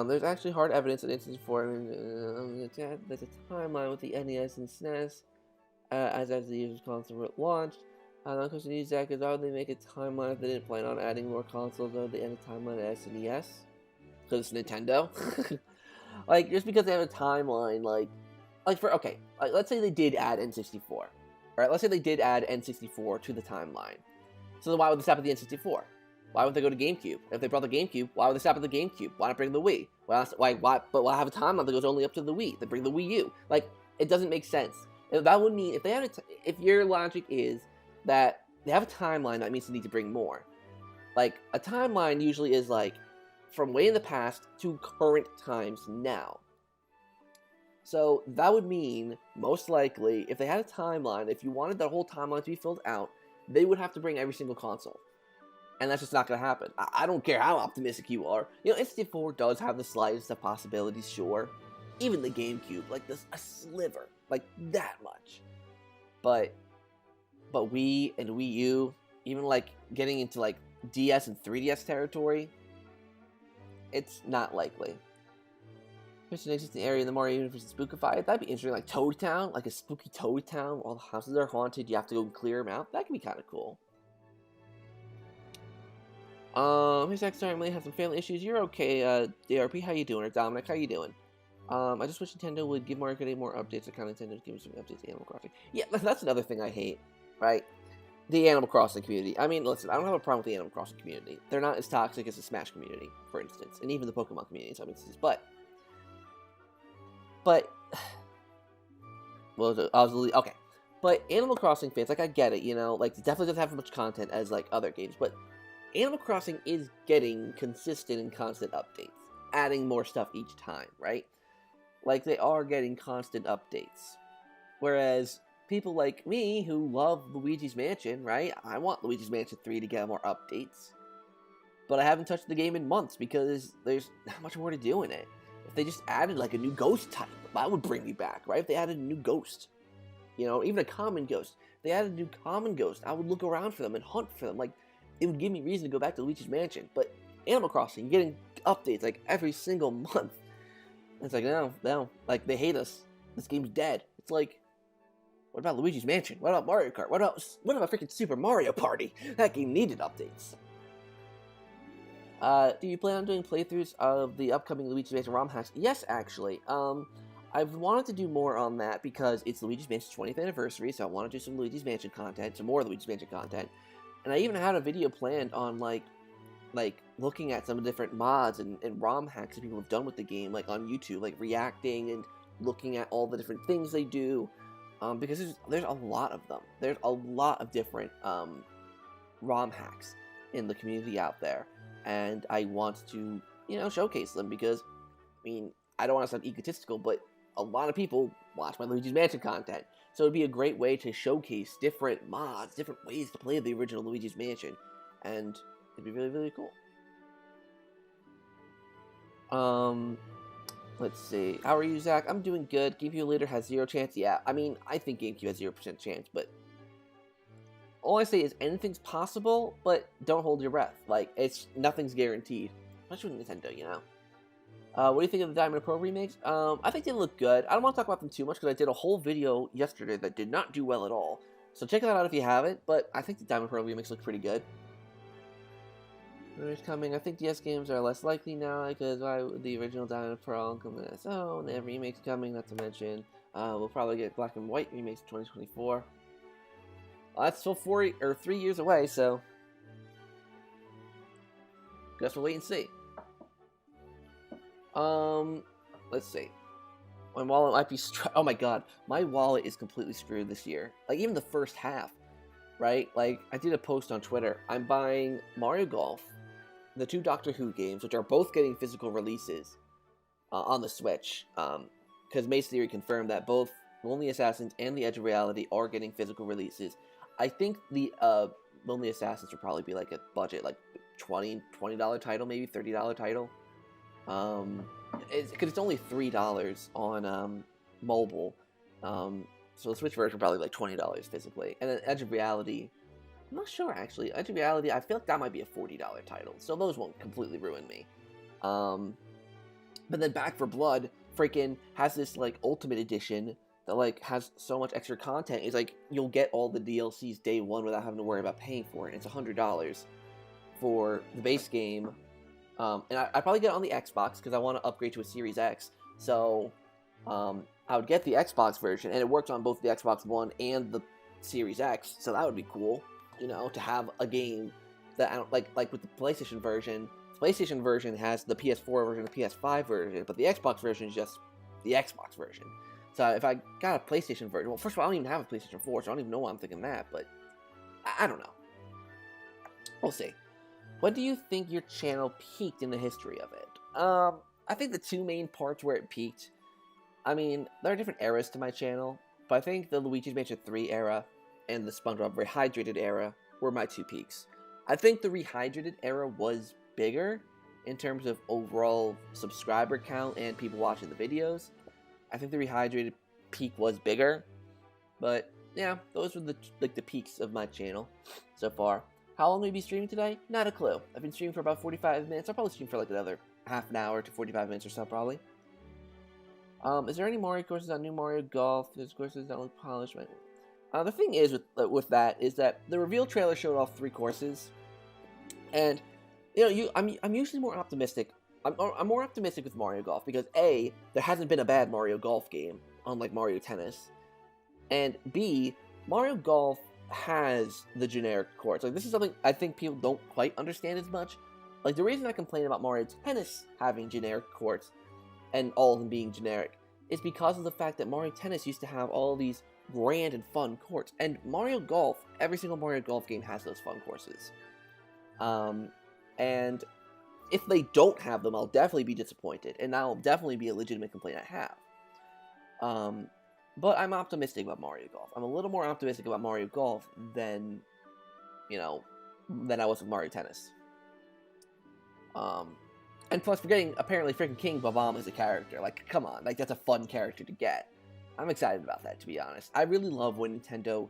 A: There's actually hard evidence in instance for there's a timeline with the NES and SNES as the user's console were launched. The question is, Zach, is how they make a timeline if they didn't plan on adding more consoles or the end of timeline at SNES? Because it's Nintendo. Like, just because they have a timeline, like let's say they did add N64. Right? Let's say they did add N64 to the timeline. So then why would they stop at the N64? Why would they go to GameCube? If they brought the GameCube, why would they stop at the GameCube? Why not bring the Wii? But why have a timeline that goes only up to the Wii? They bring the Wii U. Like, it doesn't make sense. That would mean, if your logic is that they have a timeline, that means they need to bring more. Like, a timeline usually is, like, from way in the past to current times now. So, that would mean, most likely, if they had a timeline, if you wanted that whole timeline to be filled out, they would have to bring every single console. And that's just not going to happen. I don't care how optimistic you are. You know, N64 does have the slightest of possibilities, sure. Even the GameCube, like, a sliver. Like, that much. But Wii and Wii U, even, like, getting into, like, DS and 3DS territory, it's not likely. There's an existing area in the Mario universe is spookified. That'd be interesting, like Toad Town, like a spooky Toad Town. All the houses are haunted. You have to go and clear them out. That could be kind of cool. Here's Zach. Sorry, Emily had some family issues. You're okay, DRP. How you doing? Or Dominic, how you doing? I just wish Nintendo would give Mario Kart more updates. I kind of Nintendo give some updates to Animal Crossing. Yeah, that's another thing I hate, right? The Animal Crossing community. I mean, listen, I don't have a problem with the Animal Crossing community. They're not as toxic as the Smash community, for instance, and even the Pokemon community in some instances. But, well, okay. But Animal Crossing fans, like, I get it, you know, like, it definitely doesn't have as much content as, like, other games, but Animal Crossing is getting consistent and constant updates, adding more stuff each time, right? Like, they are getting constant updates. Whereas people like me who love Luigi's Mansion, right? I want Luigi's Mansion 3 to get more updates. But I haven't touched the game in months because there's not much more to do in it. If they just added, like, a new ghost type, that would bring me back, right? If they added a new ghost, you know, even a common ghost. If they added a new common ghost, I would look around for them and hunt for them. Like, it would give me reason to go back to Luigi's Mansion. But Animal Crossing, you're getting updates, like, every single month. It's like, no, like, they hate us. This game's dead. It's like, what about Luigi's Mansion? What about Mario Kart? What about freaking Super Mario Party? That game needed updates. Do you plan on doing playthroughs of the upcoming Luigi's Mansion ROM hacks? Yes, actually. I've wanted to do more on that because it's Luigi's Mansion's 20th anniversary, so I want to do some Luigi's Mansion content, some more Luigi's Mansion content. And I even had a video planned on, like looking at some different mods and ROM hacks that people have done with the game, like, on YouTube, like, reacting and looking at all the different things they do. Because there's a lot of them. There's a lot of different ROM hacks in the community out there. And I want to, you know, showcase them because, I mean, I don't want to sound egotistical, but a lot of people watch my Luigi's Mansion content. So it'd be a great way to showcase different mods, different ways to play the original Luigi's Mansion. And it'd be really, really cool. Let's see. How are you, Zach? I'm doing good. GameCube later has 0 chance. Yeah, I mean, I think GameCube has 0% chance, but all I say is anything's possible, but don't hold your breath. Like, nothing's guaranteed. Especially with Nintendo, you know? What do you think of the Diamond Pro remakes? I think they look good. I don't want to talk about them too much because I did a whole video yesterday that did not do well at all. So check that out if you haven't, but I think the Diamond Pro remakes look pretty good. It's coming. I think DS games are less likely now because the original Diamond Pro coming in its own. They have remakes coming, not to mention. We'll probably get Black and White remakes in 2024. Well, that's still 3 years away, so guess we'll wait and see. Let's see. My wallet might be oh my god, my wallet is completely screwed this year. Like, even the first half, right? Like, I did a post on Twitter. I'm buying Mario Golf, the 2 Doctor Who games, which are both getting physical releases on the Switch. Because Mace Theory confirmed that both Lonely Assassins and The Edge of Reality are getting physical releases. I think the Lonely Assassins would probably be like a budget, like $20 title, maybe $30 title. Because it's only $3 on mobile, so the Switch version probably like $20 physically, and then Edge of Reality, I'm not sure actually. Edge of Reality, I feel like that might be a $40 title, so those won't completely ruin me. But then Back for Blood freaking has this like Ultimate Edition that like has so much extra content. It's like you'll get all the DLCs day one without having to worry about paying for it. It's $100 for the base game. And I probably get it on the Xbox because I want to upgrade to a Series X. So I would get the Xbox version, and it works on both the Xbox One and the Series X. So that would be cool, you know, to have a game that I don't like with the PlayStation version. The PlayStation version has the PS4 version, the PS5 version, but the Xbox version is just the Xbox version. So if I got a PlayStation version, well, first of all, I don't even have a PlayStation 4, so I don't even know why I'm thinking that. But I don't know. We'll see. When do you think your channel peaked in the history of it? I think the 2 main parts where it peaked, I mean, there are different eras to my channel, but I think the Luigi's Mansion 3 era and the SpongeBob Rehydrated era were my 2 peaks. I think the Rehydrated era was bigger in terms of overall subscriber count and people watching the videos. I think the Rehydrated peak was bigger, but yeah, those were the peaks of my channel so far. How long will you be streaming today? Not a clue. I've been streaming for about 45 minutes. I'll probably stream for like another half an hour to 45 minutes or so, probably. Is there any Mario courses on New Mario Golf? There's courses that look polished. The thing is with that is that the reveal trailer showed off 3 courses, and you know, I'm usually more optimistic. I'm more optimistic with Mario Golf because A, there hasn't been a bad Mario Golf game, unlike Mario Tennis, and B, Mario Golf has the generic courts. Like, this is something I think people don't quite understand as much. Like, the reason I complain about Mario Tennis having generic courts and all of them being generic is because of the fact that Mario Tennis used to have all these grand and fun courts, and Mario Golf, every single Mario Golf game has those fun courses. And if they don't have them, I'll definitely be disappointed, and that'll definitely be a legitimate complaint I have. But I'm optimistic about Mario Golf. I'm a little more optimistic about Mario Golf than, than I was with Mario Tennis. And plus, we're getting, apparently, freaking King Babam as a character. Like, come on. Like, that's a fun character to get. I'm excited about that, to be honest. I really love when Nintendo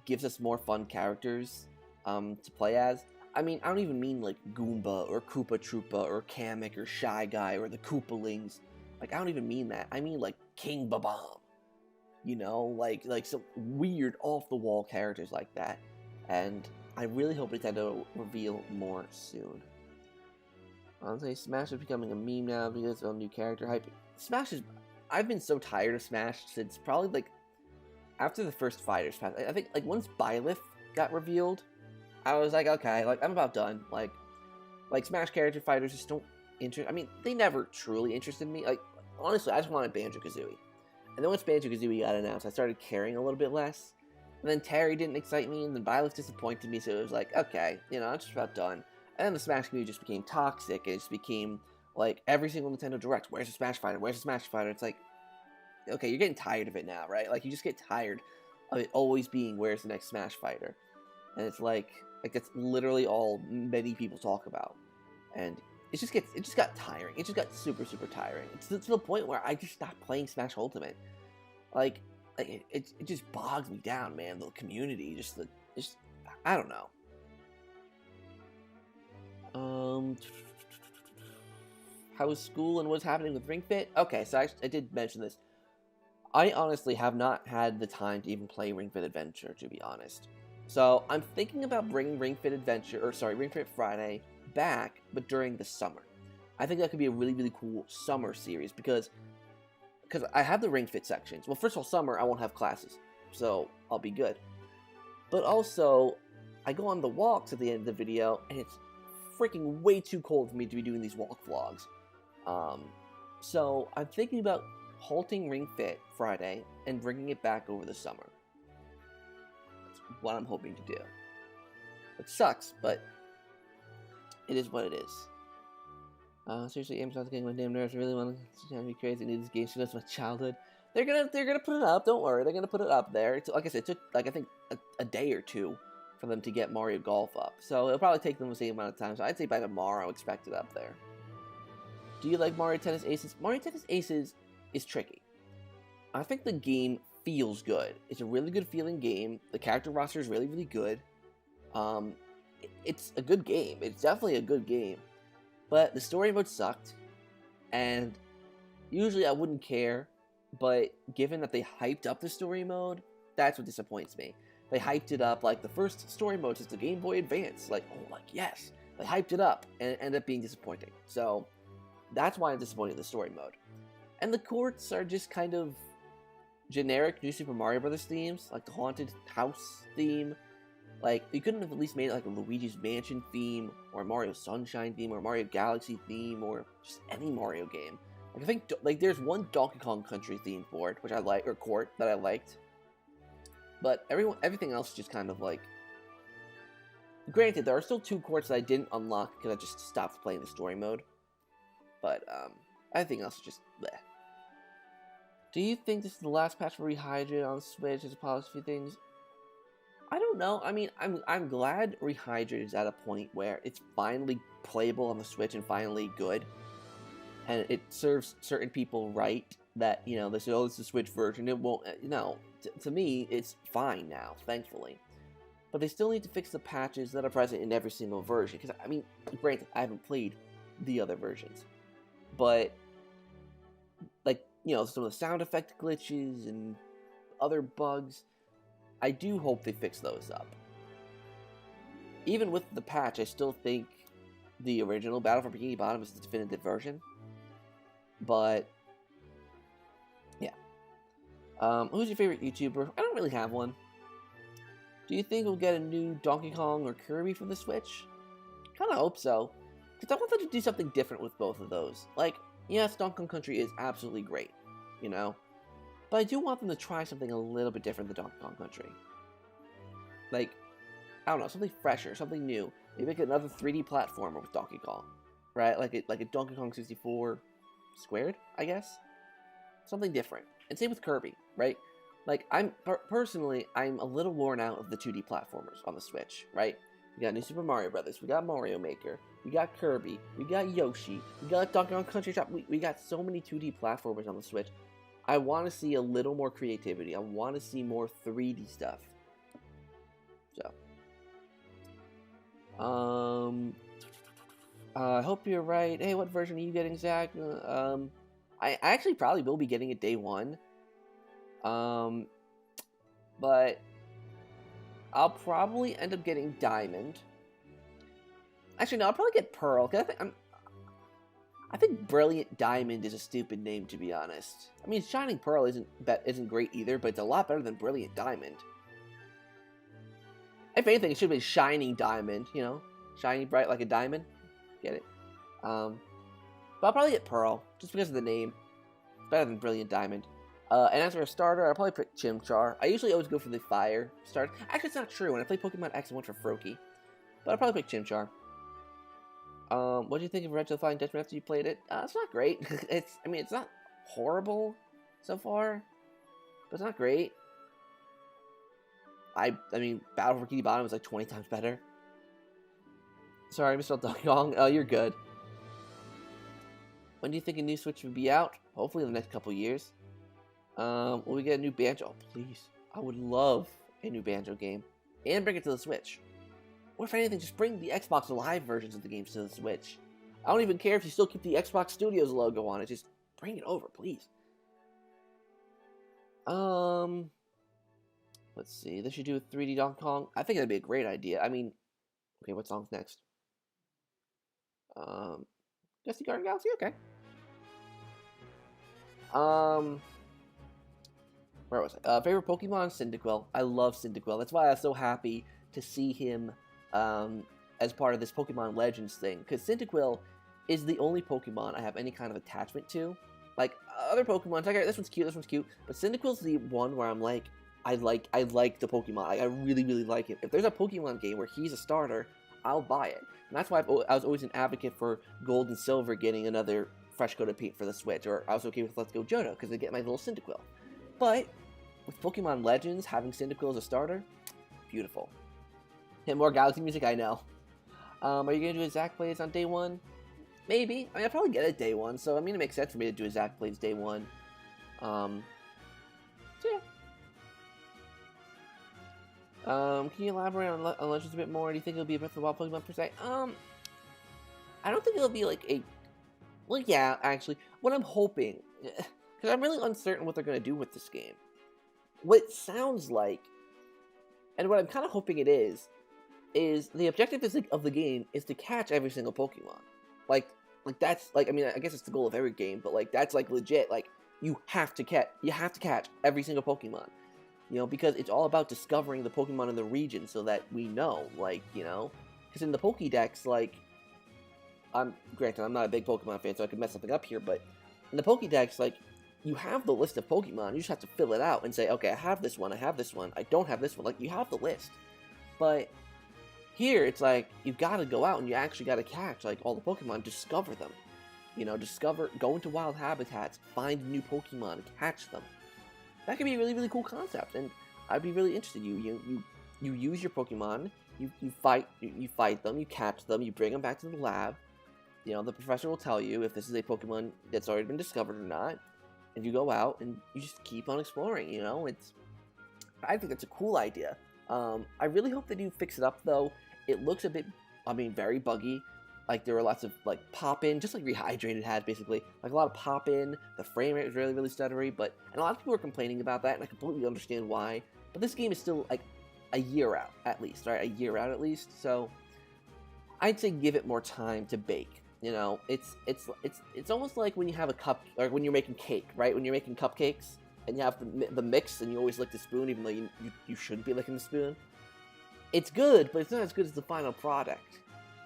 A: gives us more fun characters to play as. I mean, I don't even mean, like, Goomba, or Koopa Troopa, or Kamek, or Shy Guy, or the Koopalings. Like, I don't even mean that. I mean, like, King Babam. You know, like some weird off-the-wall characters like that. And I really hope Nintendo reveal more soon. I'll say Smash is becoming a meme now because of new character hype. Smash is... I've been so tired of Smash since probably, like, after the first Fighters Pass. I think, like, once Byleth got revealed, I was like, okay, like, I'm about done. Like Smash character fighters just don't interest... I mean, they never truly interested me. Like, honestly, I just wanted Banjo-Kazooie. And then once Banjo-Kazooie got announced, I started caring a little bit less. And then Terry didn't excite me, and then Byleth disappointed me, so it was like, okay, I'm just about done. And then the Smash community just became toxic, and it just became, like, every single Nintendo Direct, where's the Smash Fighter, where's the Smash Fighter? It's like, okay, you're getting tired of it now, right? Like, you just get tired of it always being, where's the next Smash Fighter? And it's like that's literally all many people talk about. And it just got tiring. It just got super tiring. It's to the point where I just stopped playing Smash Ultimate. Like it just bogs me down, man. The community, just I don't know. How is school and what's happening with Ring Fit? Okay, so I did mention this. I honestly have not had the time to even play Ring Fit Adventure, to be honest. So I'm thinking about bringing Ring Fit Friday back, but during the summer. I think that could be a really cool summer series because I have the Ring Fit sections. Well, first of all, summer I won't have classes, so I'll be good. But also, I go on the walks at the end of the video, and it's freaking way too cold for me to be doing these walk vlogs. So I'm thinking about halting Ring Fit Friday and bringing it back over the summer. That's what I'm hoping to do. It sucks, but it is what it is. Seriously, Amazon's getting my damn nerves. I really want to be crazy. I need this game since my childhood. They're gonna put it up. Don't worry, they're gonna put it up there. It's, like I said, it took I think a day or two for them to get Mario Golf up. So it'll probably take them the same amount of time. So I'd say by tomorrow, expect it up there. Do you like Mario Tennis Aces? Mario Tennis Aces is tricky. I think the game feels good. It's a really good feeling game. The character roster is really good. It's a good game. It's definitely a good game. But the story mode sucked. And usually I wouldn't care. But given that they hyped up the story mode, that's what disappoints me. They hyped it up like the first story mode is the Game Boy Advance. Like, oh, like, yes. They hyped it up and it ended up being disappointing. So that's why I'm disappointed in the story mode. And the courts are just kind of generic New Super Mario Bros. Themes, like the Haunted House theme. Like, you couldn't have at least made it like a Luigi's Mansion theme, or a Mario Sunshine theme, or a Mario Galaxy theme, or just any Mario game. Like, I think, like, there's one Donkey Kong Country themed board, which I like, or court, that I liked. But everything else is just kind of like... Granted, there are still 2 courts that I didn't unlock because I just stopped playing the story mode. But, everything else is just bleh. Do you think this is the last patch for Rehydrate on Switch as opposed to a few things? I don't know. I mean, I'm glad Rehydrate is at a point where it's finally playable on the Switch and finally good. And it serves certain people right that, you know, they say, oh, it's the Switch version. It won't, no. To me, it's fine now, thankfully. But they still need to fix the patches that are present in every single version. Because, I mean, granted, I haven't played the other versions. But, like, you know, some of the sound effect glitches and other bugs, I do hope they fix those up. Even with the patch, I still think the original Battle for Bikini Bottom is the definitive version. But, yeah. Who's your favorite YouTuber? I don't really have one. Do you think we'll get a new Donkey Kong or Kirby for the Switch? Kinda hope so. Because I want them to do something different with both of those. Like, yes, Donkey Kong Country is absolutely great, you know? But I do want them to try something a little bit different than Donkey Kong Country. Like, I don't know, something fresher, something new. Maybe make another 3D platformer with Donkey Kong, right? Like a Donkey Kong 64 squared, I guess? Something different. And same with Kirby, right? Like, personally, I'm a little worn out of the 2D platformers on the Switch, right? We got New Super Mario Brothers, we got Mario Maker, we got Kirby, we got Yoshi, we got Donkey Kong Country Shop, we got so many 2D platformers on the Switch. I want to see a little more creativity. I want to see more 3D stuff. So, I hope you're right. Hey, what version are you getting, Zach? I actually probably will be getting it day one. But I'll probably end up getting Diamond. Actually, no, I'll probably get Pearl. Cause I think Brilliant Diamond is a stupid name, to be honest. I mean, Shining Pearl isn't great either, but it's a lot better than Brilliant Diamond. If anything, it should be Shining Diamond, you know? Shiny bright like a diamond. Get it? But I'll probably get Pearl, just because of the name. It's better than Brilliant Diamond. And as for a starter, I'll probably pick Chimchar. I usually always go for the fire starter. Actually, it's not true. When I play Pokemon X, I went for Froakie. But I'll probably pick Chimchar. What do you think of Red Flying Dutchman after you played it? It's not great. I mean, it's not horrible so far, but it's not great. I mean, Battle for Bikini Bottom was like 20 times better. Sorry, Mr. Donkey Kong. Oh, you're good. When do you think a new Switch would be out? Hopefully in the next couple years. Will we get a new Banjo? Oh, please. I would love a new Banjo game. And bring it to the Switch. Or if anything, just bring the Xbox Live versions of the games to the Switch. I don't even care if you still keep the Xbox Studios logo on it. Just bring it over, please. Let's see. They should do a 3D Donkey Kong. I think that'd be a great idea. I mean, okay, what song's next? Dusty Garden Galaxy? Okay. Where was I? Favorite Pokemon? Cyndaquil. I love Cyndaquil. That's why I was so happy to see him as part of this Pokemon Legends thing. Because Cyndaquil is the only Pokemon I have any kind of attachment to. Like, other Pokemon, like, this one's cute, but Cyndaquil's the one where I'm like, I like the Pokemon. I really, really like it. If there's a Pokemon game where he's a starter, I'll buy it. And that's why I was always an advocate for Gold and Silver getting another fresh coat of paint for the Switch, or I was okay with Let's Go Johto, because I get my little Cyndaquil. But with Pokemon Legends, having Cyndaquil as a starter, beautiful. Hit more Galaxy music, I know. Are you going to do a Zach Plays on day one? Maybe. I mean, I'll probably get it day one, so I mean, it makes sense for me to do a Zach Plays day one. So yeah. Can you elaborate on Legends a bit more? Do you think it'll be a Breath of the Wild Pokemon per se? I don't think it'll be like a... Well, yeah, actually. What I'm hoping... Because I'm really uncertain what they're going to do with this game. What it sounds like, and what I'm kind of hoping it is the objective of the game is to catch every single Pokemon. Like that's, like, I mean, I guess it's the goal of every game, but, like, that's, like, legit. Like, you have to catch every single Pokemon. You know, because it's all about discovering the Pokemon in the region so that we know, like, you know. Because in the Pokédex, like, granted, I'm not a big Pokemon fan, so I could mess something up here, but in the Pokédex, like, you have the list of Pokemon, you just have to fill it out and say, okay, I have this one, I don't have this one, like, you have the list. But here, it's like, you've got to go out and you actually got to catch, like, all the Pokemon, discover them. You know, go into wild habitats, find new Pokemon, catch them. That could be a really, really cool concept, and I'd be really interested. You use your Pokemon, you fight them, you catch them, you bring them back to the lab. You know, the professor will tell you if this is a Pokemon that's already been discovered or not. And you go out and you just keep on exploring. You know, I think that's a cool idea. I really hope they do fix it up, though. It looks a bit, I mean, very buggy. Like, there were lots of, like, pop-in, just like Rehydrated had, basically. Like, a lot of pop-in, the frame rate was really, really stuttery, and a lot of people were complaining about that, and I completely understand why. But this game is still, like, a year out, at least, right? A year out, at least, so I'd say give it more time to bake. You know, it's almost like when you have a cup, or when you're making cake, right? When you're making cupcakes, and you have the mix, and you always lick the spoon, even though you shouldn't be licking the spoon. It's good, but it's not as good as the final product.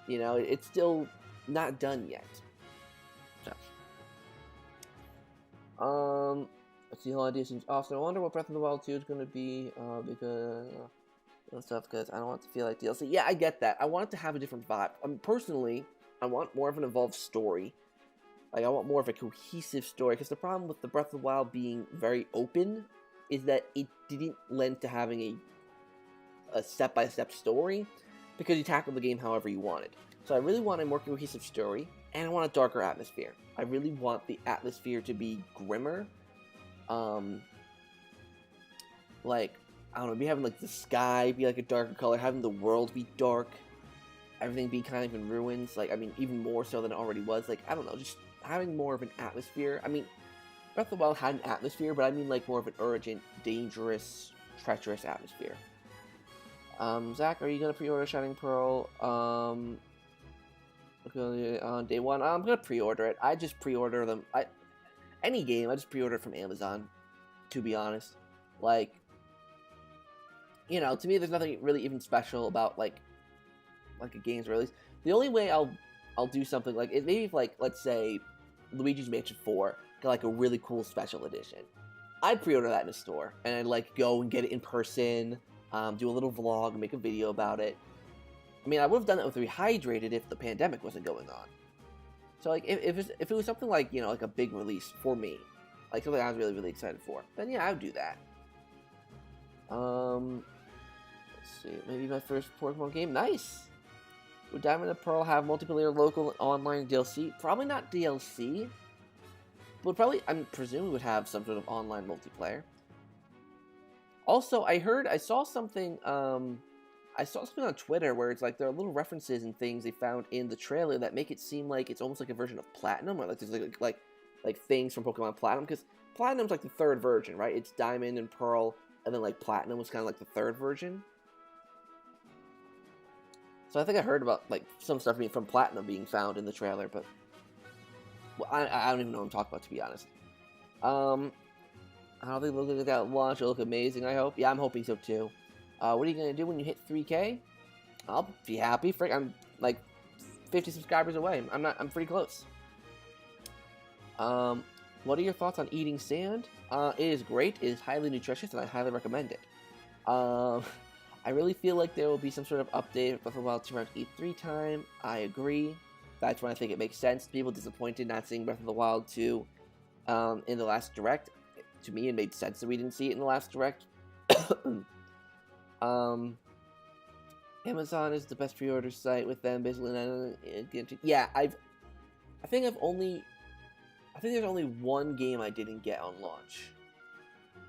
A: You know, it's still not done yet. So, let's see how idea seems awesome. I wonder what Breath of the Wild 2 is going to be, because I don't want it to feel like DLC. Yeah, I get that. I want it to have a different vibe. Personally, I want more of an involved story. Like, I want more of a cohesive story, because the problem with the Breath of the Wild being very open is that it didn't lend to having a step-by-step story, because you tackled the game however you wanted. So I really want a more cohesive story, and I want a darker atmosphere. I really want the atmosphere to be grimmer. Like, I don't know, be having, like, the sky be, like, a darker color, having the world be dark, everything be kind of in ruins, like, I mean, even more so than it already was. Like, I don't know, just having more of an atmosphere. I mean, Breath of the Wild had an atmosphere, but I mean, like, more of an urgent, dangerous, treacherous atmosphere. Zach, are you gonna pre-order Shining Pearl, on day one? I'm gonna pre-order it. I just pre-order them. Any game, I just pre-order it from Amazon, to be honest. Like, you know, to me, there's nothing really even special about, like a game's release. The only way I'll do something like, is maybe if, like, let's say, Luigi's Mansion 4 got, like, a really cool special edition. I'd pre-order that in a store, and I'd, like, go and get it in person, do a little vlog, and make a video about it. I mean, I would have done that with Rehydrated if the pandemic wasn't going on. So, like, if it was something like, you know, like a big release for me, like something I was really, really excited for, then yeah, I would do that. Let's see, maybe my first Pokemon game. Nice! Would Diamond and Pearl have multiplayer, local, and online DLC? Probably not DLC. would probably, I'm presuming, would have some sort of online multiplayer. Also, I saw something on Twitter where it's like there are little references and things they found in the trailer that make it seem like it's almost like a version of Platinum, or like there's like things from Pokemon Platinum, because Platinum's like the third version, right? It's Diamond and Pearl, and then like Platinum was kind of like the third version. So I think I heard about like some stuff from Platinum being found in the trailer, but well, I don't even know what I'm talking about, to be honest. How they look at that launch? It'll look amazing, I hope. Yeah, I'm hoping so too. What are you gonna do when you hit 3K? I'll be happy. I'm like 50 subscribers away. I'm pretty close. What are your thoughts on eating sand? It is great. It is highly nutritious, and I highly recommend it. I really feel like there will be some sort of update of Breath of the Wild 2 around E3 time. I agree. That's when I think it makes sense. People disappointed not seeing Breath of the Wild 2 in the last Direct. To me, it made sense that we didn't see it in the last Direct. Amazon is the best pre-order site with them, basically. Yeah, I think there's only one game I didn't get on launch.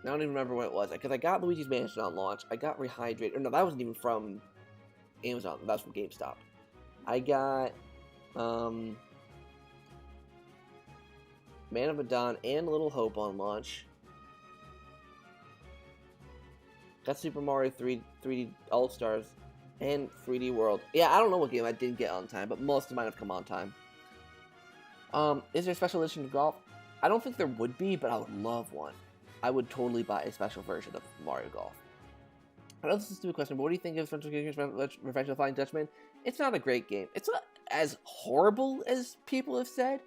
A: I don't even remember what it was, because I got Luigi's Mansion on launch. I got Rehydrate. Or no, that wasn't even from Amazon. That was from GameStop. I got Man of Medan and Little Hope on launch. Got Super Mario 3D All-Stars and 3D World. Yeah, I don't know what game I didn't get on time, but most of mine have come on time. Is there a special edition of Golf? I don't think there would be, but I would love one. I would totally buy a special version of Mario Golf. I know this is a stupid question, but what do you think of Revenge of the Flying Dutchman? It's not a great game. It's not as horrible as people have said,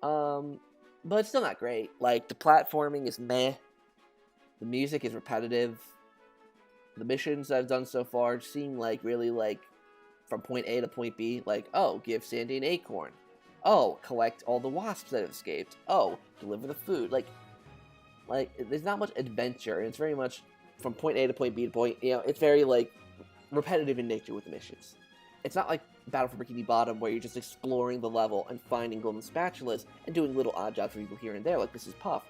A: but it's still not great. Like, the platforming is meh. The music is repetitive. The missions I've done so far seem like really like from point A to point B, like, oh, give Sandy an acorn. Oh, collect all the wasps that have escaped. Oh, deliver the food. Like there's not much adventure, and it's very much from point A to point B to point, it's very like repetitive in nature with the missions. It's not like Battle for Bikini Bottom where you're just exploring the level and finding golden spatulas and doing little odd jobs for people here and there, like Mrs. Puff.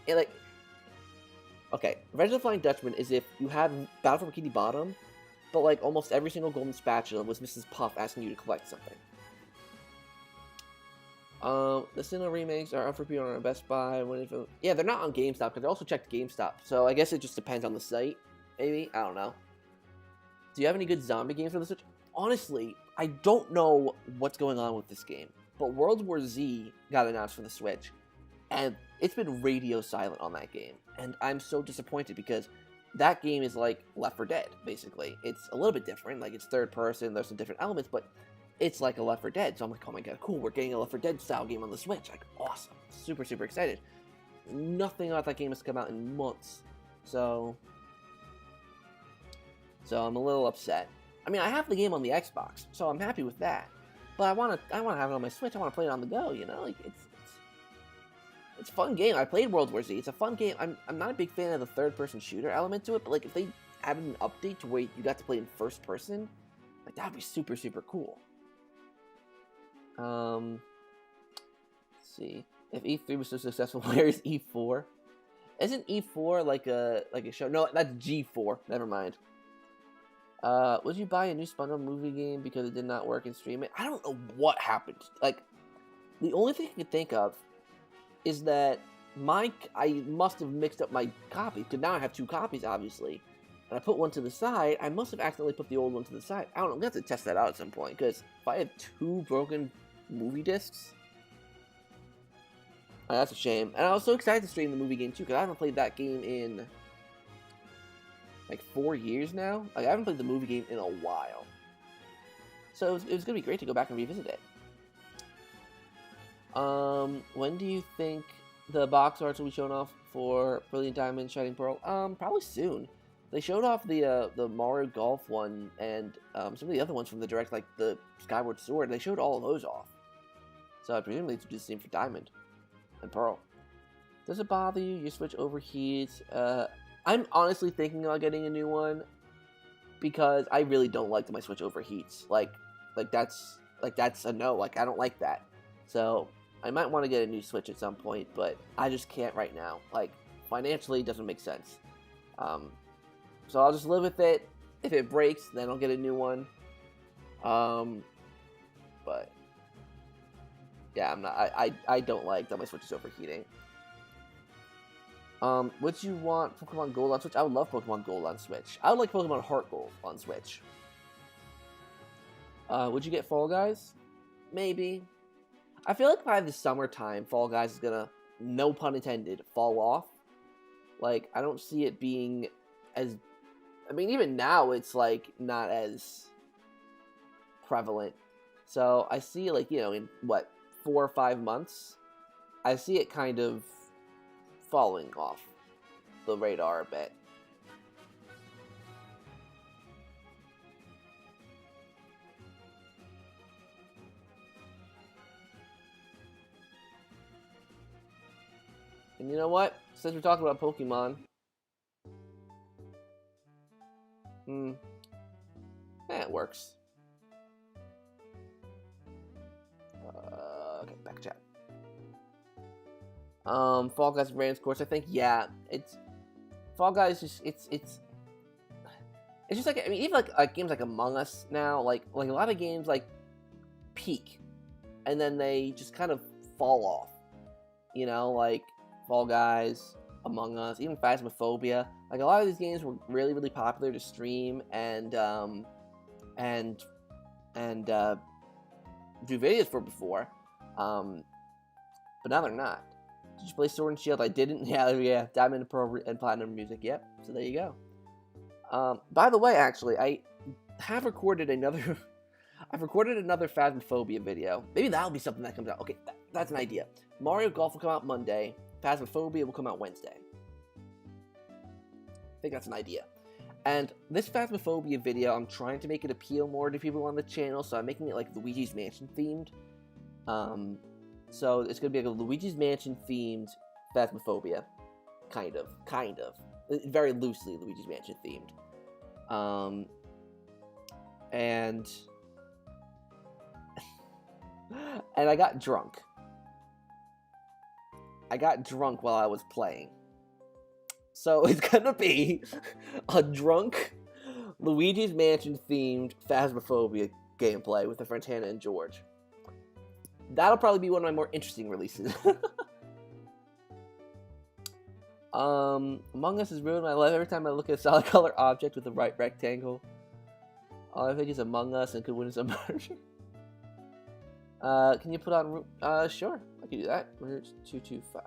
A: And like, okay, Revenge of the Flying Dutchman is if you have Battle for Bikini Bottom, but like almost every single golden spatula was Mrs. Puff asking you to collect something. The Sinnoh remakes are up for pre-order on Best Buy. Yeah, they're not on GameStop, because I also checked GameStop, so I guess it just depends on the site, maybe? I don't know. Do you have any good zombie games for the Switch? Honestly, I don't know what's going on with this game, but World War Z got announced for the Switch, and it's been radio silent on that game, and I'm so disappointed, because that game is like Left 4 Dead, basically. It's a little bit different, like it's third person, there's some different elements, but it's like a Left 4 Dead, so I'm like, oh my god, cool, we're getting a Left 4 Dead style game on the Switch, like, awesome, super, super excited. Nothing about that game has come out in months, so I'm a little upset. I mean, I have the game on the Xbox, so I'm happy with that, but I want to have it on my Switch. I want to play it on the go, like, it's a fun game. I played World War Z, it's a fun game. I'm not a big fan of the third-person shooter element to it, but, like, if they added an update to where you got to play in first person, like, that would be super, super cool. Let's see. If E3 was so successful, where is E4? Isn't E4 like a show? No, that's G4. Never mind. Would you buy a new SpongeBob movie game because it did not work in streaming? I don't know what happened. Like, the only thing I can think of is that I must have mixed up my copy, because now I have two copies, obviously. And I put one to the side. I must have accidentally put the old one to the side. I don't know. I'm going to have to test that out at some point, because if I have two broken movie discs, that's a shame. And I was so excited to stream the movie game, too, because I haven't played that game in like 4 years now. Like, I haven't played the movie game in a while. So it was going to be great to go back and revisit it. When do you think the box arts will be shown off for Brilliant Diamond, Shining Pearl? Probably soon. They showed off the Mario Golf one and some of the other ones from the Direct, like the Skyward Sword. They showed all of those off. So I presume they do the same for Diamond and Pearl. Does it bother you? Your Switch overheats? I'm honestly thinking about getting a new one, because I really don't like that my Switch overheats. Like that's a no. Like, I don't like that. So I might want to get a new Switch at some point, but I just can't right now. Like, financially, it doesn't make sense. So I'll just live with it. If it breaks, then I'll get a new one. But yeah, I'm not. I don't like that my Switch is overheating. Would you want Pokemon Gold on Switch? I would love Pokemon Gold on Switch. I would like Pokemon Heart Gold on Switch. Would you get Fall Guys? Maybe. I feel like by the summertime, Fall Guys is gonna, no pun intended, fall off. Like, I don't see it being as... I mean, even now, it's, like, not as prevalent. So, I see, like, you know, in, what, 4 or 5 months, I see it kind of falling off the radar a bit. And you know what? Since we're talking about Pokemon... it works. Okay, back chat. Fall Guys Rams course, I think, yeah, it's... Fall Guys just, it's just like, I mean, even like games like Among Us now, like a lot of games, like, peak, and then they just kind of fall off, you know, like, Fall Guys, Among Us, even Phasmophobia. Like, a lot of these games were really, really popular to stream and do videos for before. But now they're not. Did you play Sword and Shield? I didn't. Yeah, Diamond and Pearl and Platinum Music. Yep. So there you go. By the way, actually, I have recorded another... I've recorded another Phasmophobia video. Maybe that'll be something that comes out. Okay, that's an idea. Mario Golf will come out Monday. Phasmophobia will come out Wednesday. I think that's an idea. And this Phasmophobia video, I'm trying to make it appeal more to people on the channel, so I'm making it like Luigi's Mansion themed. So it's going to be like a Luigi's Mansion themed Phasmophobia. Kind of. Very loosely Luigi's Mansion themed. And I got drunk. I got drunk while I was playing. So it's gonna be a drunk Luigi's Mansion themed Phasmophobia gameplay with the friends Hannah and George. That'll probably be one of my more interesting releases. Among Us has ruined my life. Every time I look at a solid color object with the right rectangle, all I think is Among Us and could win some merger. Can you put on... sure. I can do that. Route 225.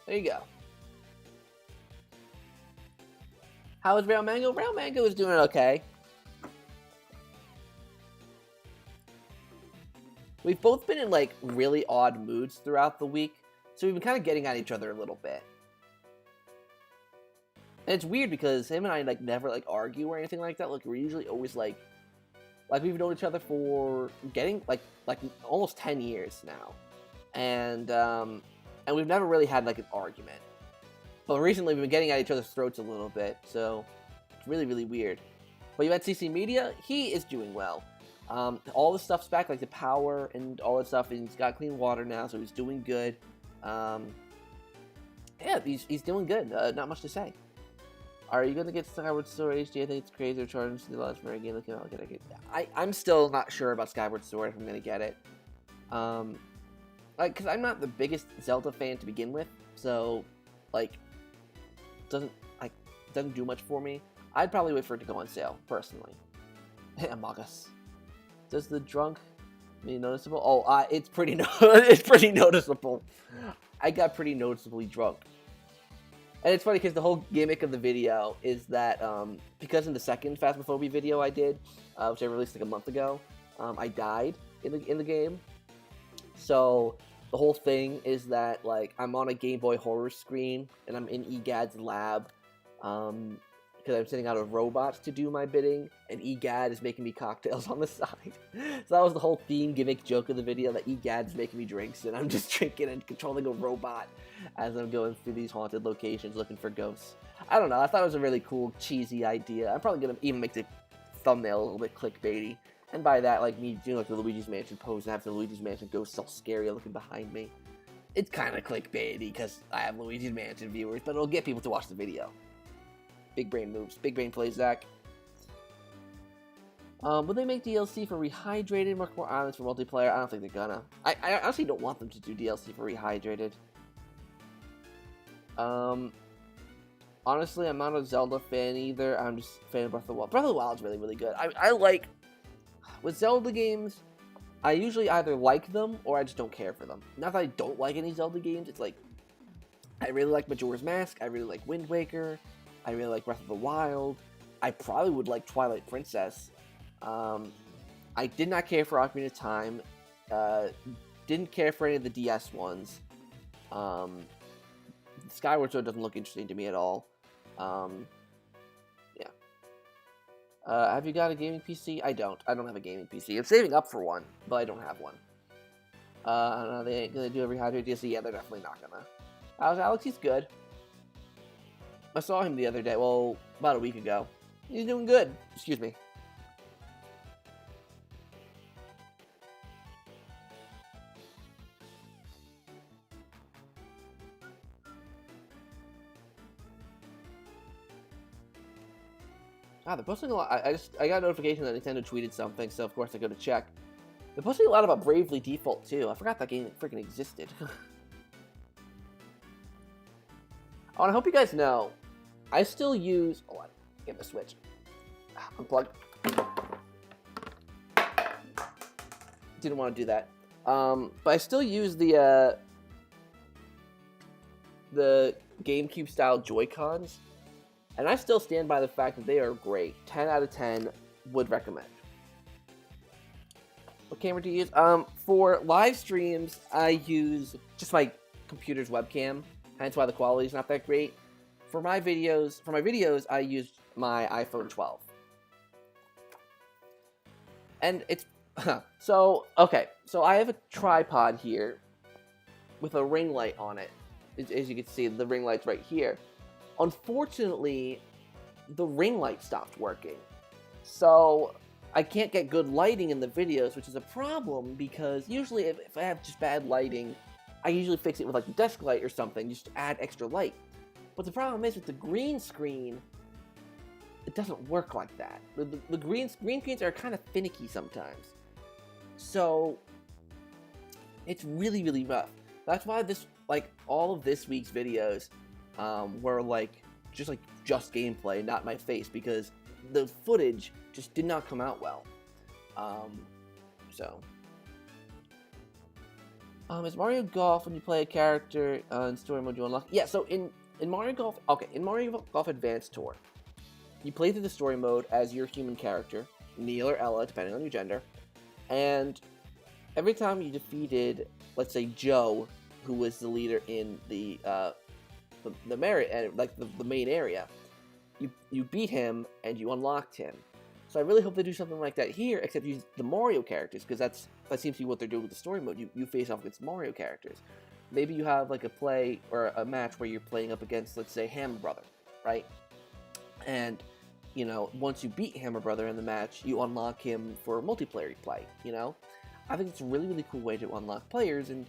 A: There you go. How is Rail Mango? Rail Mango is doing okay. We've both been in, like, really odd moods throughout the week, so we've been kind of getting at each other a little bit. And it's weird because him and I, like, never, like, argue or anything like that. Like, we're usually always, like, we've known each other for getting, like almost 10 years now. And we've never really had, like, an argument. But recently, we've been getting at each other's throats a little bit, so it's really, really weird. But you had CC Media, he is doing well. All the stuff's back, like the power and all that stuff, and he's got clean water now, so he's doing good. Yeah, he's doing good. Not much to say. Are you going to get Skyward Sword HD? I think it's crazy. They're charging the last very game. I'm still not sure about Skyward Sword if I'm going to get it. Like, because I'm not the biggest Zelda fan to begin with, so, like, doesn't do much for me. I'd probably wait for it to go on sale, personally. Among Us. Does the drunk mean noticeable? Oh, it's pretty it's pretty noticeable. I got pretty noticeably drunk. And it's funny because the whole gimmick of the video is that because in the second Phasmophobia video I did, which I released like a month ago, I died in the game. So the whole thing is that, like, I'm on a Game Boy horror screen and I'm in EGAD's lab, because I'm sending out a robot to do my bidding, and EGAD is making me cocktails on the side. So that was the whole theme, gimmick, joke of the video, that EGAD is making me drinks, and I'm just drinking and controlling a robot as I'm going through these haunted locations looking for ghosts. I don't know, I thought it was a really cool, cheesy idea. I'm probably going to even make the thumbnail a little bit clickbaity. And by that, like me doing like the Luigi's Mansion pose and have the Luigi's Mansion ghosts all scary looking behind me. It's kind of clickbaity because I have Luigi's Mansion viewers, but it'll get people to watch the video. Big brain moves. Big brain plays, Zach. Will they make DLC for Rehydrated, more islands for multiplayer? I don't think they're gonna. I honestly don't want them to do DLC for Rehydrated. Honestly, I'm not a Zelda fan either. I'm just a fan of Breath of the Wild. Breath of the Wild is really, really good. I like... With Zelda games, I usually either like them or I just don't care for them. Not that I don't like any Zelda games. It's like... I really like Majora's Mask. I really like Wind Waker. I really like Breath of the Wild. I probably would like Twilight Princess. I did not care for Ocarina of Time. Didn't care for any of the DS ones. Skyward Sword doesn't look interesting to me at all. Yeah. Have you got a gaming PC? I don't. I don't have a gaming PC. I'm saving up for one, but I don't have one. I don't know, they ain't gonna do every Hydrate DLC? Yeah, they're definitely not gonna. How's Alex? He's good. I saw him the other day, well, about a week ago. He's doing good. Excuse me. They're posting a lot. I got a notification that Nintendo tweeted something, so of course I go to check. They're posting a lot about Bravely Default too. I forgot that game freaking existed. Oh, and I hope you guys know, I still use... Hold on, get the Switch. Unplug. Didn't want to do that. But I still use the GameCube-style Joy-Cons. And I still stand by the fact that they are great. 10 out of 10, would recommend. What camera do you use? For live streams, I use just my computer's webcam. Hence why the quality is not that great. For my videos, I use my iPhone 12. And it's... So, okay. So I have a tripod here with a ring light on it. As you can see, the ring light's right here. Unfortunately, the ring light stopped working. So I can't get good lighting in the videos, which is a problem because usually if I have just bad lighting, I usually fix it with like a desk light or something, just to add extra light. But the problem is with the green screen, it doesn't work like that. The green screens are kind of finicky sometimes. So it's really, really rough. That's why all of this week's videos were just gameplay, not my face, because the footage just did not come out well. Is Mario Golf when you play a character in story mode you unlock? Yeah, so in Mario Golf, in Mario Golf Advanced Tour, you play through the story mode as your human character, Neil or Ella, depending on your gender, and every time you defeated, let's say, Joe, who was the leader in the main area, you beat him and you unlocked him. So I really hope they do something like that here, except use the Mario characters, because that seems to be what they're doing with the story mode. You face off against Mario characters. Maybe you have like a play or a match where you're playing up against, let's say, Hammer Brother, right? And you know, once you beat Hammer Brother in the match, you unlock him for multiplayer play. You know, I think it's a really, really cool way to unlock players, and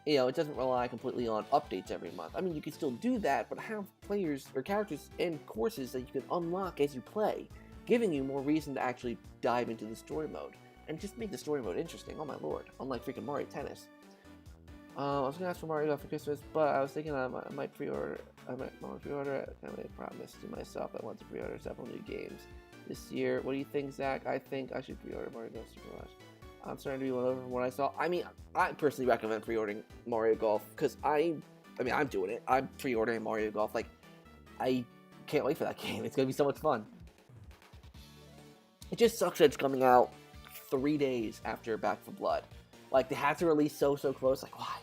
A: you know, it doesn't rely completely on updates every month. I mean, you can still do that, but have players or characters and courses that you can unlock as you play, giving you more reason to actually dive into the story mode and just make the story mode interesting. Oh my lord! Unlike freaking Mario Tennis. I was gonna ask for Mario Golf for Christmas, but I was thinking I might pre-order. I might pre-order it. I made a promise to myself I want to pre-order several new games this year. What do you think, Zach? I think I should pre-order Mario Golf Super Rush. I'm starting to be won over from what I saw. I mean, I personally recommend pre-ordering Mario Golf because I'm doing it. I'm pre-ordering Mario Golf. Like, I can't wait for that game. It's gonna be so much fun. It just sucks that it's coming out 3 days after Back 4 Blood. Like, they had to release so close. Like, why?